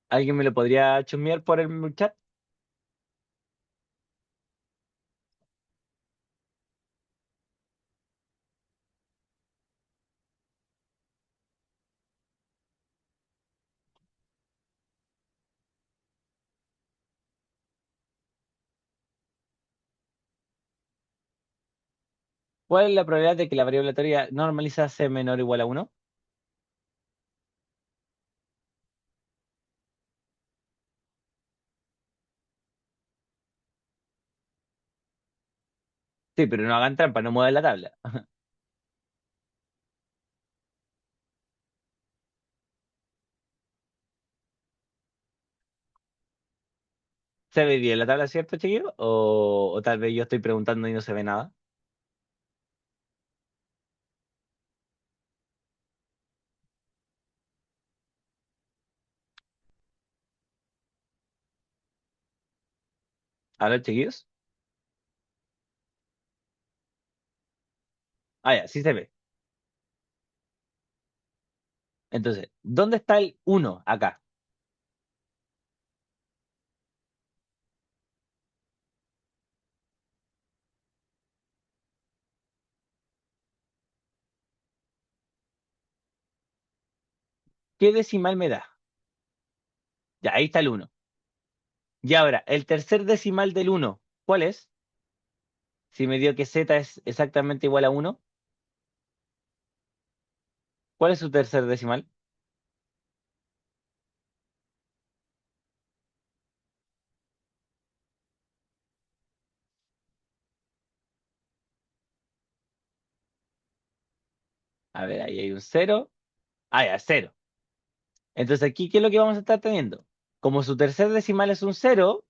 ¿Alguien me lo podría chusmear por el chat? ¿Cuál es la probabilidad de que la variable aleatoria normalizada sea menor o igual a 1? Sí, pero no hagan trampa, no muevan la tabla. ¿Se ve bien la tabla, cierto, chiquillo? O tal vez yo estoy preguntando y no se ve nada. A ver, chiquillos. Ah, ya, sí se ve. Entonces, ¿dónde está el uno acá? ¿Qué decimal me da? Ya, ahí está el uno. Y ahora, el tercer decimal del uno, ¿cuál es? Si me dio que z es exactamente igual a uno, ¿cuál es su tercer decimal? A ver, ahí hay un cero. Ah, ya, cero. Entonces, aquí, ¿qué es lo que vamos a estar teniendo? Como su tercer decimal es un cero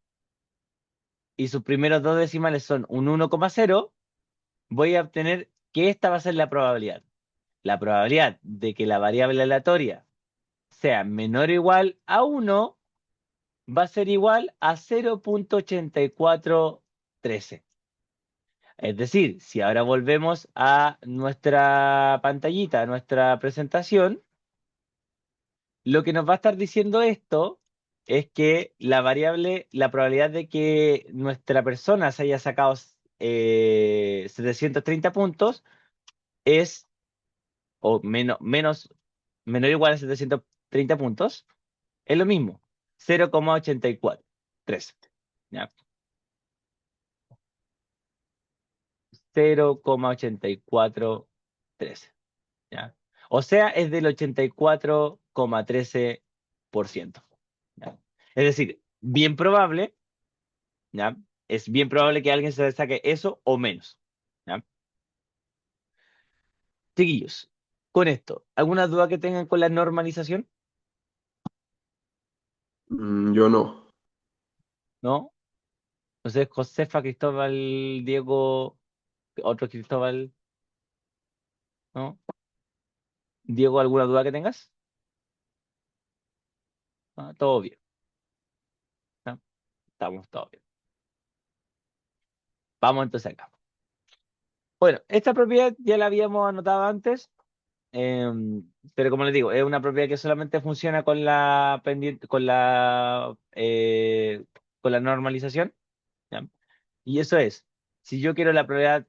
y sus primeros dos decimales son un 1,0, voy a obtener que esta va a ser la probabilidad. La probabilidad de que la variable aleatoria sea menor o igual a uno va a ser igual a 0,8413. Es decir, si ahora volvemos a nuestra pantallita, a nuestra presentación, lo que nos va a estar diciendo esto es que la variable, la probabilidad de que nuestra persona se haya sacado 730 puntos es, o menor o igual a 730 puntos, es lo mismo, 0,8413. ¿Ya? 0,8413. ¿Ya? O sea, es del 84,13%. ¿Ya? Es decir, bien probable, ¿ya? Es bien probable que alguien se saque eso o menos. ¿Ya? Chiquillos, con esto, ¿alguna duda que tengan con la normalización? Yo no. ¿No? Entonces, Josefa, Cristóbal, Diego, otro Cristóbal, ¿no? Diego, ¿alguna duda que tengas? Ah, todo bien. ¿No? Estamos todos bien. Vamos entonces acá. Bueno, esta propiedad ya la habíamos anotado antes, pero como les digo, es una propiedad que solamente funciona con la pendiente, con la normalización, ¿ya? Y eso es, si yo quiero la probabilidad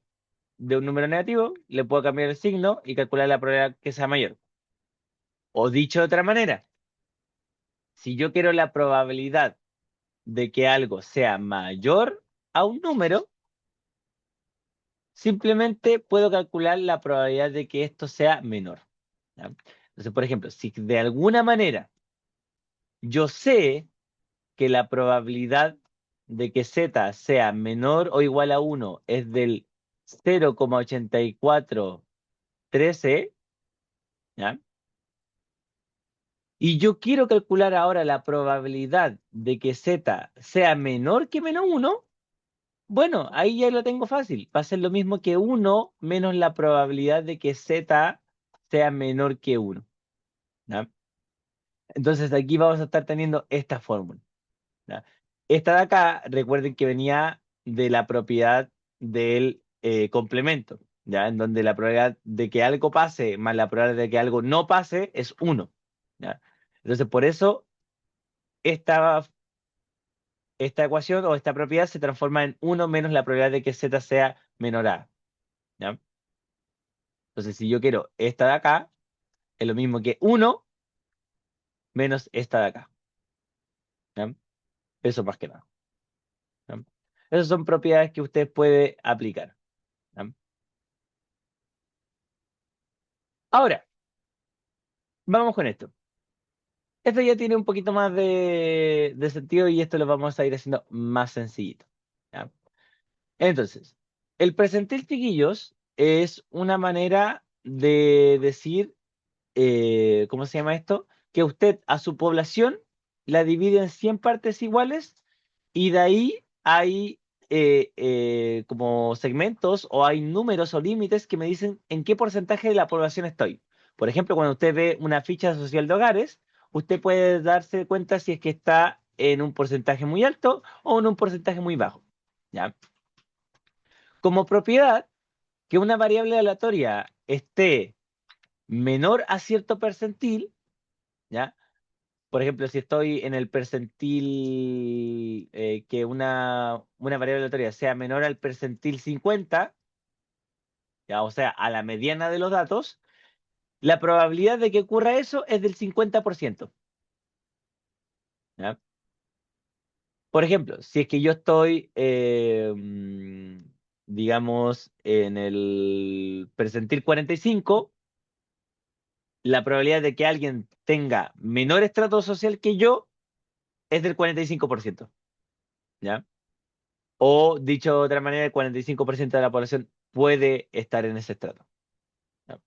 de un número negativo, le puedo cambiar el signo y calcular la probabilidad que sea mayor. O dicho de otra manera, si yo quiero la probabilidad de que algo sea mayor a un número, simplemente puedo calcular la probabilidad de que esto sea menor. ¿Ya? Entonces, por ejemplo, si de alguna manera yo sé que la probabilidad de que z sea menor o igual a uno es del 0,8413, ¿ya? Y yo quiero calcular ahora la probabilidad de que z sea menor que menos uno. Bueno, ahí ya lo tengo fácil. Va a ser lo mismo que uno menos la probabilidad de que z sea menor que uno. ¿Ya? Entonces aquí vamos a estar teniendo esta fórmula. ¿Ya? Esta de acá, recuerden que venía de la propiedad del complemento, ¿ya? En donde la probabilidad de que algo pase más la probabilidad de que algo no pase es uno. ¿Ya? Entonces por eso esta, esta ecuación o esta propiedad se transforma en uno menos la probabilidad de que z sea menor a. ¿Ya? Entonces si yo quiero esta de acá, es lo mismo que uno menos esta de acá. ¿Ya? Eso más que nada. ¿Ya? Esas son propiedades que usted puede aplicar. ¿Ya? Ahora, vamos con esto. Esto ya tiene un poquito más de sentido y esto lo vamos a ir haciendo más sencillito. ¿Ya? Entonces, El percentil, chiquillos, es una manera de decir, ¿cómo se llama esto? Que usted a su población la divide en 100 partes iguales y de ahí hay como segmentos o hay números o límites que me dicen en qué porcentaje de la población estoy. Por ejemplo, cuando usted ve una ficha social de hogares, usted puede darse cuenta si es que está en un porcentaje muy alto o en un porcentaje muy bajo. ¿Ya? Como propiedad, que una variable aleatoria esté menor a cierto percentil, ¿ya? Por ejemplo, si estoy en el percentil que una variable aleatoria sea menor al percentil 50, ¿ya? O sea, a la mediana de los datos, la probabilidad de que ocurra eso es del 50%, ¿ya? Por ejemplo, si es que yo estoy, digamos, en el percentil 45, la probabilidad de que alguien tenga menor estrato social que yo es del 45%, ¿ya? O dicho de otra manera, el 45% de la población puede estar en ese estrato, ¿ya?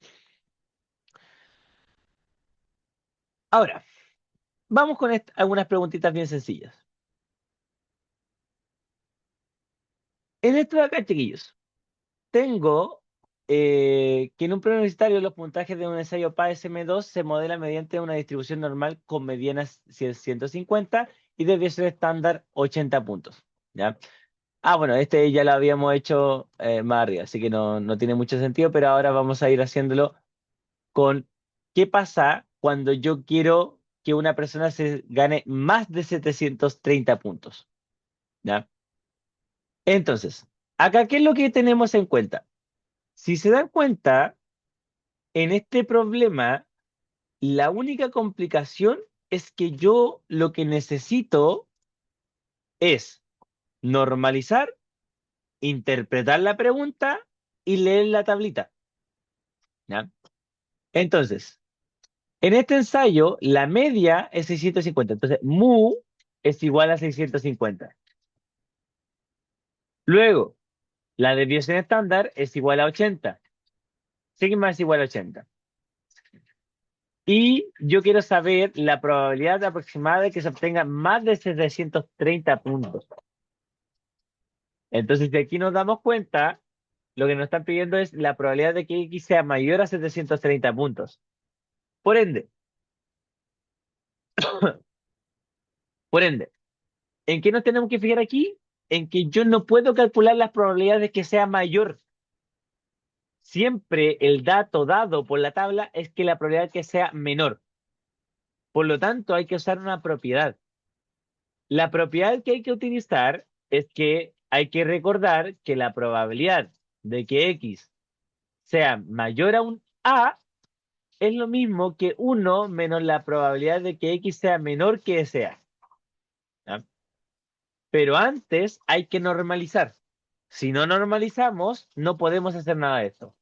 Ahora, vamos con algunas preguntitas bien sencillas. En esto de acá, chiquillos, tengo que en un plano universitario los puntajes de un ensayo PASM2 se modela mediante una distribución normal con medianas 150 y desviación estándar 80 puntos, ¿ya? Ah, bueno, este ya lo habíamos hecho más arriba, así que no tiene mucho sentido, pero ahora vamos a ir haciéndolo con qué pasa cuando yo quiero que una persona se gane más de 730 puntos, ¿ya? Entonces, acá, ¿qué es lo que tenemos en cuenta? Si se dan cuenta, en este problema, la única complicación es que yo lo que necesito es normalizar, interpretar la pregunta y leer la tablita, ¿ya? Entonces, en este ensayo, la media es 650. Entonces, mu es igual a 650. Luego, la desviación estándar es igual a 80. Sigma es igual a 80. Y yo quiero saber la probabilidad aproximada de que se obtenga más de 730 puntos. Entonces, si aquí nos damos cuenta, lo que nos están pidiendo es la probabilidad de que X sea mayor a 730 puntos. Por ende, por ende, ¿en qué nos tenemos que fijar aquí? En que yo no puedo calcular las probabilidades de que sea mayor. Siempre el dato dado por la tabla es que la probabilidad que sea menor. Por lo tanto, hay que usar una propiedad. La propiedad que hay que utilizar es que hay que recordar que la probabilidad de que X sea mayor a un A es lo mismo que uno menos la probabilidad de que X sea menor que ese A, ¿ya? Pero antes hay que normalizar. Si no normalizamos, no podemos hacer nada de esto.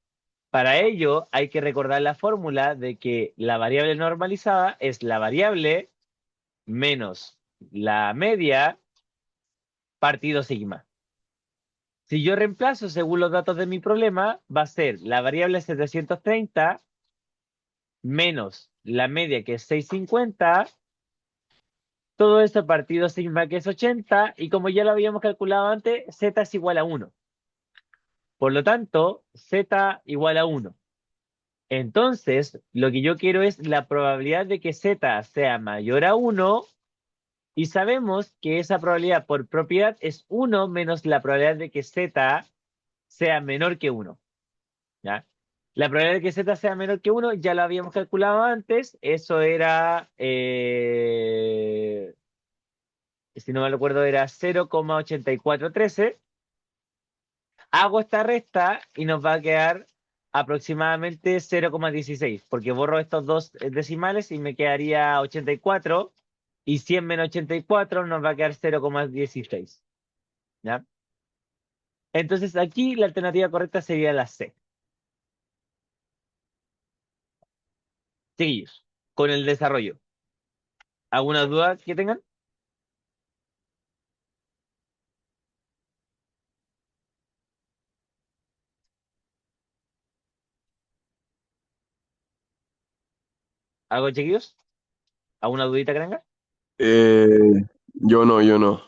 Para ello, hay que recordar la fórmula de que la variable normalizada es la variable menos la media partido sigma. Si yo reemplazo según los datos de mi problema, va a ser la variable 730 menos la media que es 650, todo esto partido sigma que es 80, y como ya lo habíamos calculado antes, z es igual a 1. Por lo tanto, z igual a 1. Entonces, lo que yo quiero es la probabilidad de que z sea mayor a 1 y sabemos que esa probabilidad por propiedad es 1 menos la probabilidad de que z sea menor que 1, ¿ya? La probabilidad de que z sea menor que 1 ya lo habíamos calculado antes, eso era, si no me recuerdo, era 0,8413. Hago esta resta y nos va a quedar aproximadamente 0,16, porque borro estos dos decimales y me quedaría 84, y 100 menos 84 nos va a quedar 0,16, ¿ya? Entonces aquí la alternativa correcta sería la C. Seguimos con el desarrollo. ¿Alguna duda que tengan? ¿Algo, chiquillos? ¿Alguna dudita que tenga? Yo no.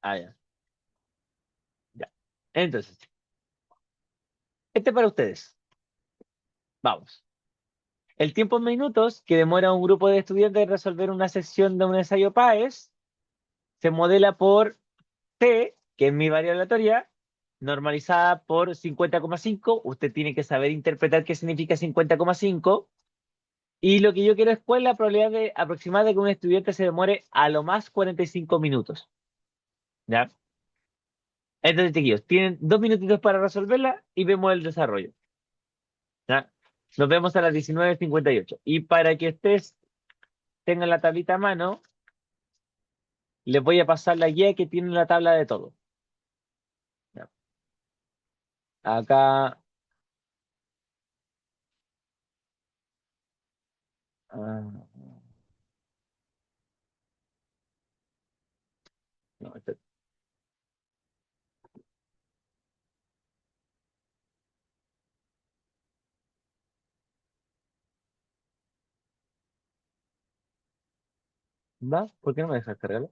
Ah, ya. Ya. Entonces, este es para ustedes. Vamos. El tiempo en minutos que demora un grupo de estudiantes en resolver una sección de un ensayo PAES se modela por T, que es mi variable aleatoria, normalizada por 50,5. Usted tiene que saber interpretar qué significa 50,5. Y lo que yo quiero es cuál es la probabilidad de aproximada de que un estudiante se demore a lo más 45 minutos. ¿Ya? Entonces, chiquillos, tienen 2 minutitos para resolverla y vemos el desarrollo. ¿Ya? Nos vemos a las 19:58. Y para que ustedes tengan la tablita a mano, les voy a pasar la guía que tiene la tabla de todo. ¿Ya? Acá. ah, no, ¿va? ¿Por qué no me dejas cargarlo?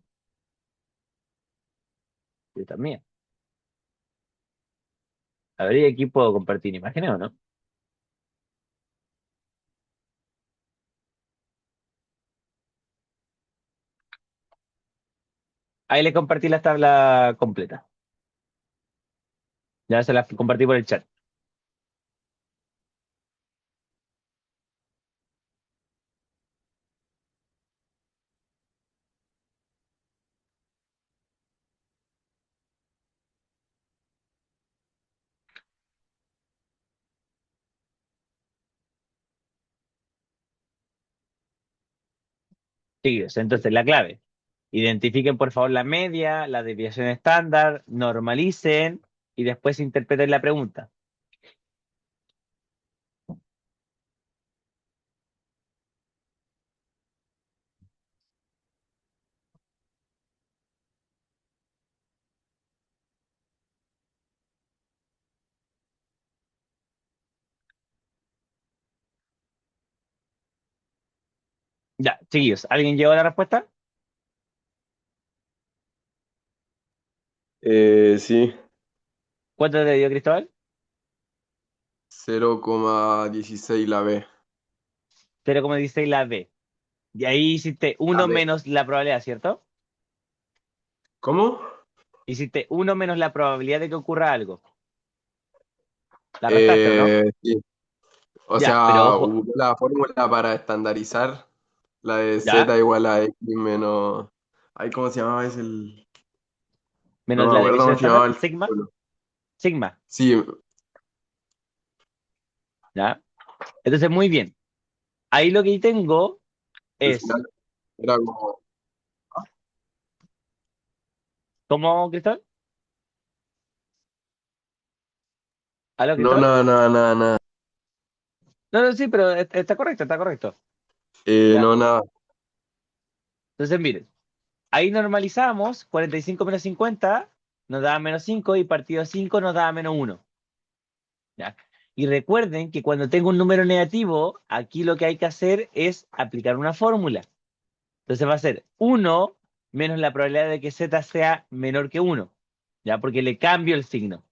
Yo también. A ver, ¿y aquí puedo compartir imágenes o no? Ahí le compartí la tabla completa. Ya se la compartí por el chat. Sigues. Entonces, la clave. Identifiquen por favor la media, la desviación estándar, normalicen y después interpreten la pregunta. Ya, chiquillos, ¿alguien lleva la respuesta? Sí, ¿Cuánto te dio Cristóbal? 0,16 la B. 0,16 la B. Y ahí hiciste La uno B. menos la probabilidad, ¿cierto? ¿Cómo? Hiciste uno menos la probabilidad de que ocurra algo. ¿La restaste o no? Sí. O Ya, pero sea, ojo, usé la fórmula para estandarizar la de ¿ya? Z igual a X menos... Ay, ¿cómo se llamaba ese el...? No Menos me la acuerdo desviación cómo se estándar, llamaba el sigma, cálculo. sigma, Sí, ¿ya? Entonces, muy bien. Ahí lo que tengo al es, final era como... ¿cómo, Cristóbal? ¿Aló, No, Cristóbal? nada, nada, nada, nada. No, no, sí, pero está correcto, está correcto. ¿Ya? No, nada. Entonces, miren, ahí normalizamos 45 menos 50 nos da menos 5 y partido 5 nos da menos 1. ¿Ya? Y recuerden que cuando tengo un número negativo, aquí lo que hay que hacer es aplicar una fórmula. Entonces va a ser 1 menos la probabilidad de que z sea menor que 1, ¿ya? Porque le cambio el signo.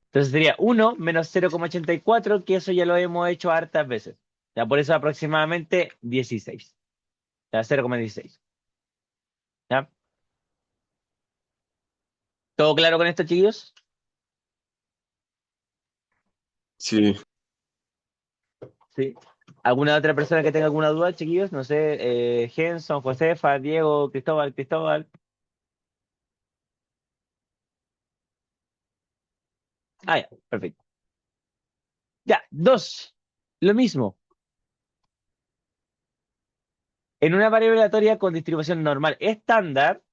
Entonces sería 1 menos 0,84, que eso ya lo hemos hecho hartas veces. Ya por eso aproximadamente 16. Ya 0,16. ¿Ya? ¿Todo claro con esto, chiquillos? Sí. Sí. ¿Alguna otra persona que tenga alguna duda, chiquillos? No sé, Genson, Josefa, Diego, Cristóbal, Cristóbal. Ah, ya, perfecto. Ya, dos. Lo mismo. En una variable aleatoria con distribución normal estándar,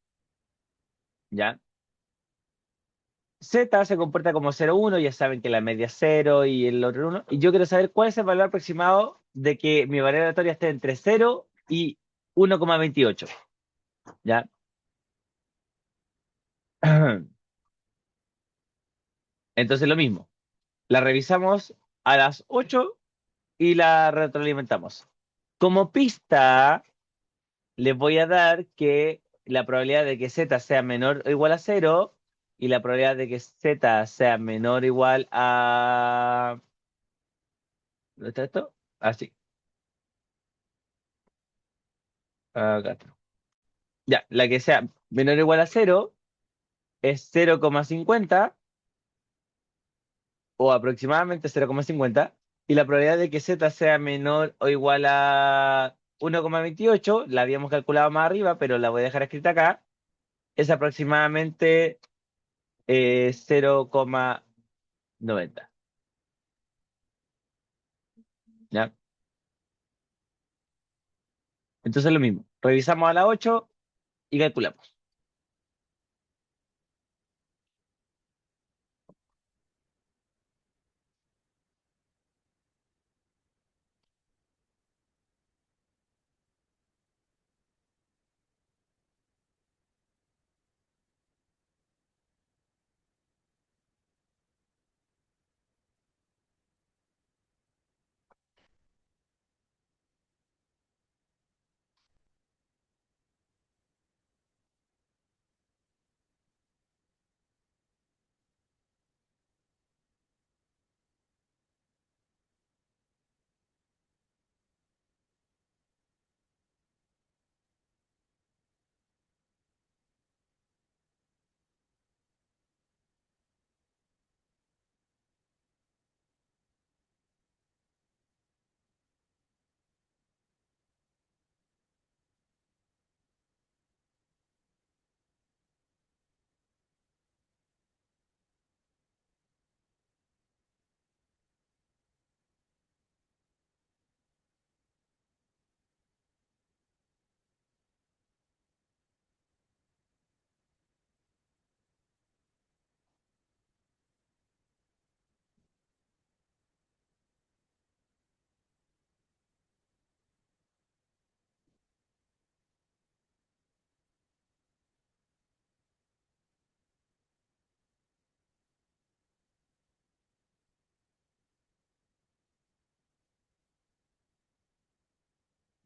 ¿ya? Z se comporta como 0,1, ya saben que la media es 0 y el otro 1. Y yo quiero saber cuál es el valor aproximado de que mi variable aleatoria esté entre 0 y 1,28. ¿Ya? Entonces lo mismo. La revisamos a las 8 y la retroalimentamos. Como pista, les voy a dar que la probabilidad de que z sea menor o igual a cero y la probabilidad de que z sea menor o igual a... ¿Dónde está esto? Así. Acá está. Ya, la que sea menor o igual a cero es 0,50 o aproximadamente 0,50 y la probabilidad de que z sea menor o igual a 1,28 la habíamos calculado más arriba, pero la voy a dejar escrita acá, es aproximadamente 0,90. ¿Ya? Entonces lo mismo, revisamos a la 8 y calculamos.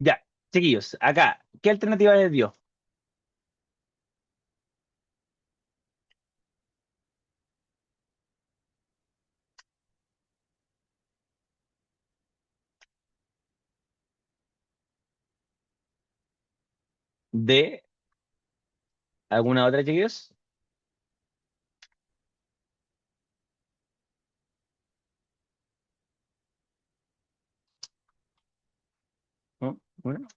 Ya, chiquillos, acá, ¿qué alternativa les dio? ¿De alguna otra, chiquillos? ¿No? Bueno,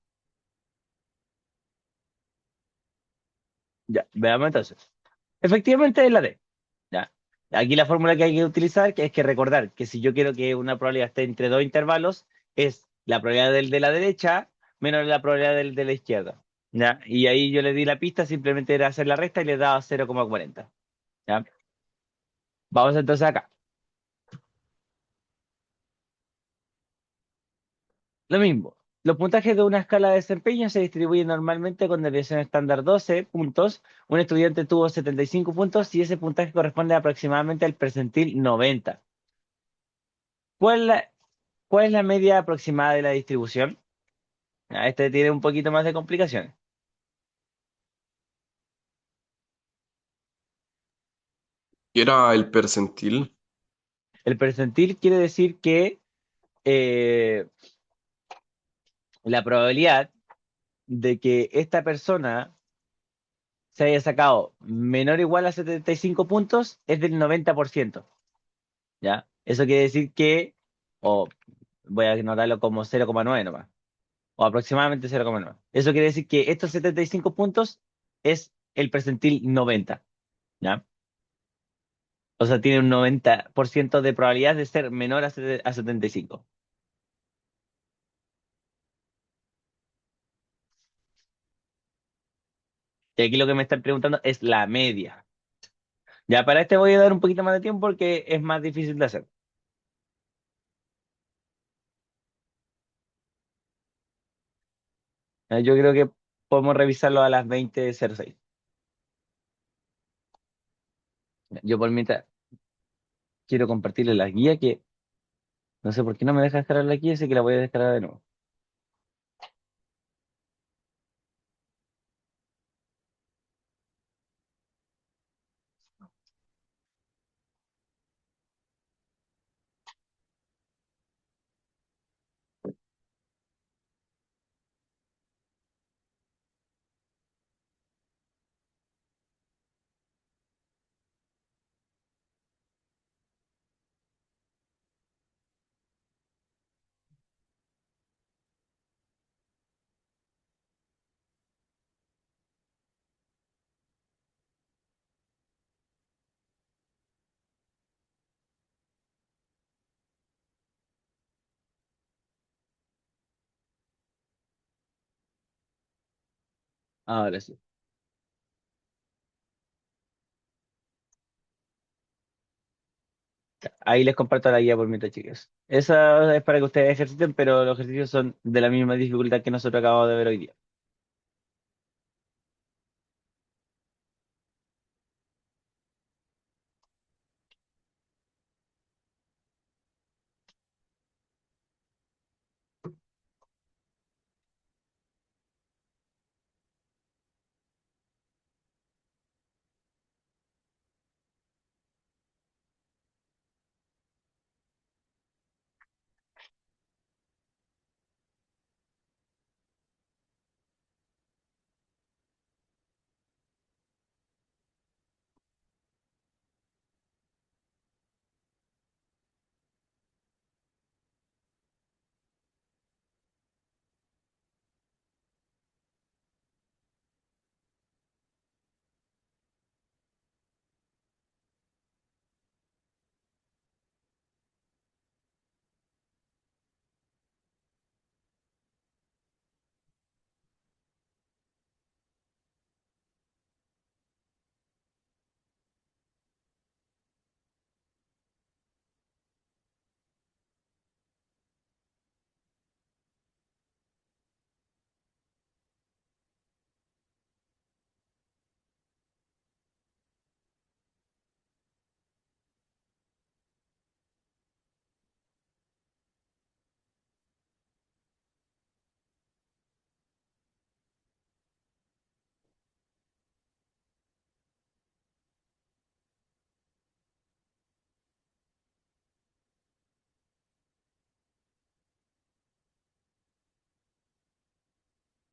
ya, veamos entonces. Efectivamente es la D. ¿Ya? Aquí la fórmula que hay que utilizar que es que recordar que si yo quiero que una probabilidad esté entre dos intervalos, es la probabilidad del de la derecha menos la probabilidad del de la izquierda. ¿Ya? Y ahí yo le di la pista, simplemente era hacer la resta y le daba 0,40. ¿Ya? Vamos entonces acá. Lo mismo. Los puntajes de una escala de desempeño se distribuyen normalmente con desviación estándar 12 puntos. Un estudiante tuvo 75 puntos y ese puntaje corresponde aproximadamente al percentil 90. ¿Cuál es cuál es la media aproximada de la distribución? Este tiene un poquito más de complicaciones. ¿Qué era el percentil? El percentil quiere decir que eh, la probabilidad de que esta persona se haya sacado menor o igual a 75 puntos es del 90%. ¿Ya? Eso quiere decir que, o voy a anotarlo como 0,9 nomás, o aproximadamente 0,9. Eso quiere decir que estos 75 puntos es el percentil 90. ¿Ya? O sea, tiene un 90% de probabilidad de ser menor a 75. Y aquí lo que me están preguntando es la media. Ya para este voy a dar un poquito más de tiempo porque es más difícil de hacer. Yo creo que podemos revisarlo a las 20:06. Yo por mientras quiero compartirles la guía que No sé por qué no me deja descargarla aquí, así que la voy a descargar de nuevo. Ahora sí. Ahí les comparto la guía por mientras, chicos. Esa es para que ustedes ejerciten, pero los ejercicios son de la misma dificultad que nosotros acabamos de ver hoy día.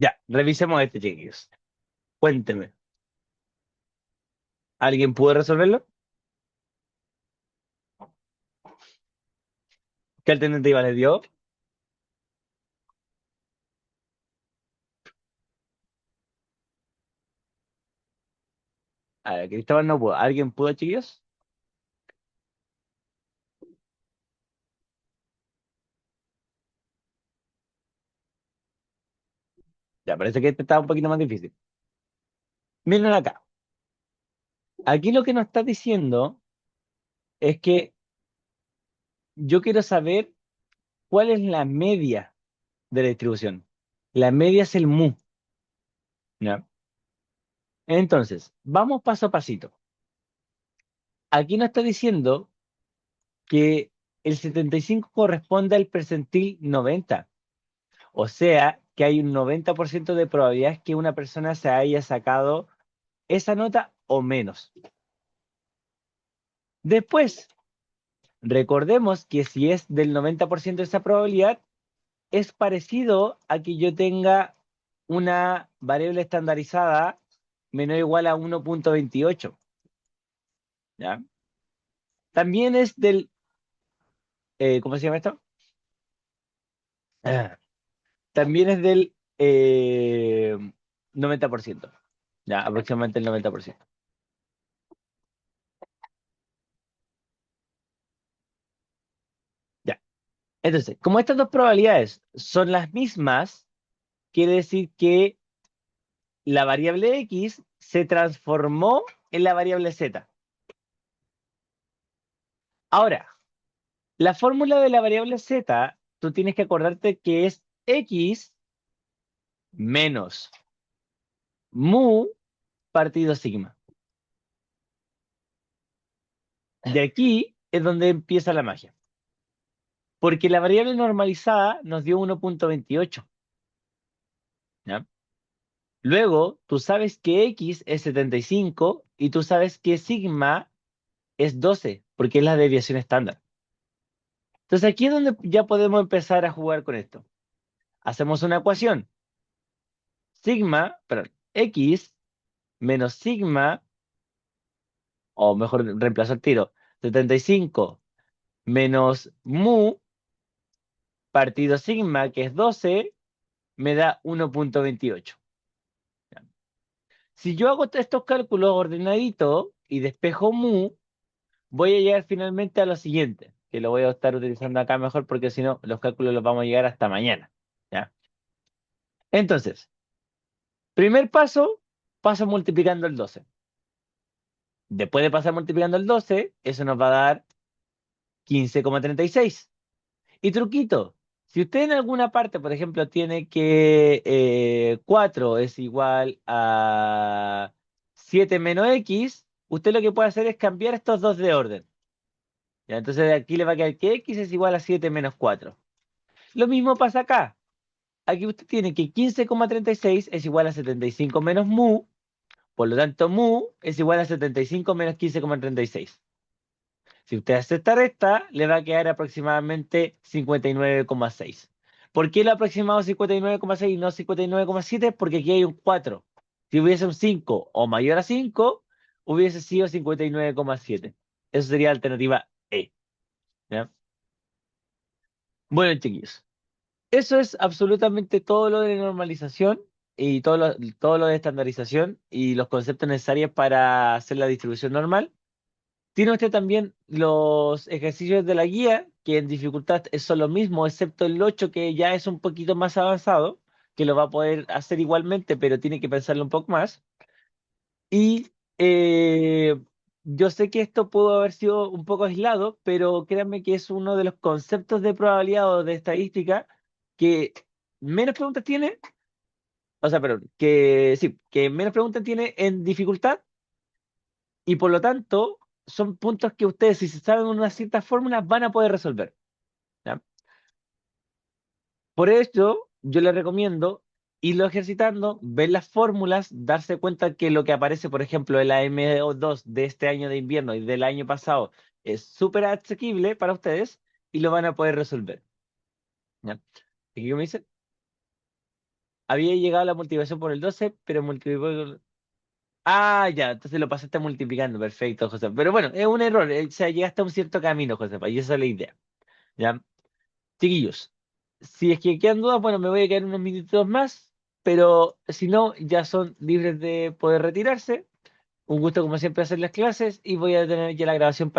Ya, revisemos este, chiquillos. Cuénteme. ¿Alguien pudo resolverlo? ¿Qué alternativa les dio? A ver, Cristóbal no pudo. ¿Alguien pudo, chiquillos? Ya, parece que este está un poquito más difícil. Miren acá. Aquí lo que nos está diciendo es que yo quiero saber cuál es la media de la distribución. La media es el mu, ¿ya? Entonces, vamos paso a pasito. Aquí nos está diciendo que el 75 corresponde al percentil 90. O sea, que hay un 90% de probabilidades que una persona se haya sacado esa nota o menos. Después, recordemos que si es del 90% esa probabilidad, es parecido a que yo tenga una variable estandarizada menor o igual a 1,28. ¿Ya? También es del, ¿cómo se llama esto? Ah, también es del 90%. Ya, aproximadamente el 90%. Ya. Entonces, como estas dos probabilidades son las mismas, quiere decir que la variable X se transformó en la variable Z. Ahora, la fórmula de la variable Z, tú tienes que acordarte que es X menos mu partido sigma. De aquí es donde empieza la magia. Porque la variable normalizada nos dio 1,28. ¿Ya? Luego, tú sabes que x es 75 y tú sabes que sigma es 12, porque es la desviación estándar. Entonces aquí es donde ya podemos empezar a jugar con esto. Hacemos una ecuación. Sigma, perdón, x menos sigma, o mejor reemplazo el tiro, 75 menos mu partido sigma, que es 12, me da 1,28. Si yo hago estos cálculos ordenaditos y despejo mu, voy a llegar finalmente a lo siguiente, que lo voy a estar utilizando acá mejor porque si no, los cálculos los vamos a llegar hasta mañana. ¿Ya? Entonces, primer paso, paso multiplicando el 12. Después de pasar multiplicando el 12, eso nos va a dar 15,36. Y truquito, si usted en alguna parte, por ejemplo, tiene que 4 es igual a 7 menos x, usted lo que puede hacer es cambiar estos dos de orden. ¿Ya? Entonces aquí le va a quedar que x es igual a 7 menos 4. Lo mismo pasa acá. Aquí usted tiene que 15,36 es igual a 75 menos mu, por lo tanto mu es igual a 75 menos 15,36. Si usted hace esta resta, le va a quedar aproximadamente 59,6. ¿Por qué lo aproximado 59,6 y no 59,7? Porque aquí hay un 4. Si hubiese un 5 o mayor a 5, hubiese sido 59,7. Eso sería la alternativa E. ¿Ya? Bueno, chiquillos, eso es absolutamente todo lo de normalización y todo lo de estandarización y los conceptos necesarios para hacer la distribución normal. Tiene usted también los ejercicios de la guía, que en dificultad son lo mismo, excepto el 8 que ya es un poquito más avanzado, que lo va a poder hacer igualmente, pero tiene que pensarlo un poco más. Y yo sé que esto pudo haber sido un poco aislado, pero créanme que es uno de los conceptos de probabilidad o de estadística que menos preguntas tiene, o sea, perdón, que sí, que menos preguntas tiene en dificultad y por lo tanto son puntos que ustedes, si se saben unas ciertas fórmulas, van a poder resolver. ¿Ya? Por eso, yo les recomiendo irlo ejercitando, ver las fórmulas, darse cuenta que lo que aparece, por ejemplo, en la MO2 de este año de invierno y del año pasado es súper asequible para ustedes y lo van a poder resolver. ¿Ya? ¿Y qué me dice? Había llegado la multiplicación por el 12, pero multiplicó. Ah, ya, entonces lo pasaste multiplicando, perfecto, José. Pero bueno, es un error, o sea, llegaste a un cierto camino, José, y esa es la idea. ¿Ya? Chiquillos, si es que quedan dudas, bueno, me voy a quedar unos minutitos más, pero si no, ya son libres de poder retirarse. Un gusto, como siempre, hacer las clases y voy a tener ya la grabación.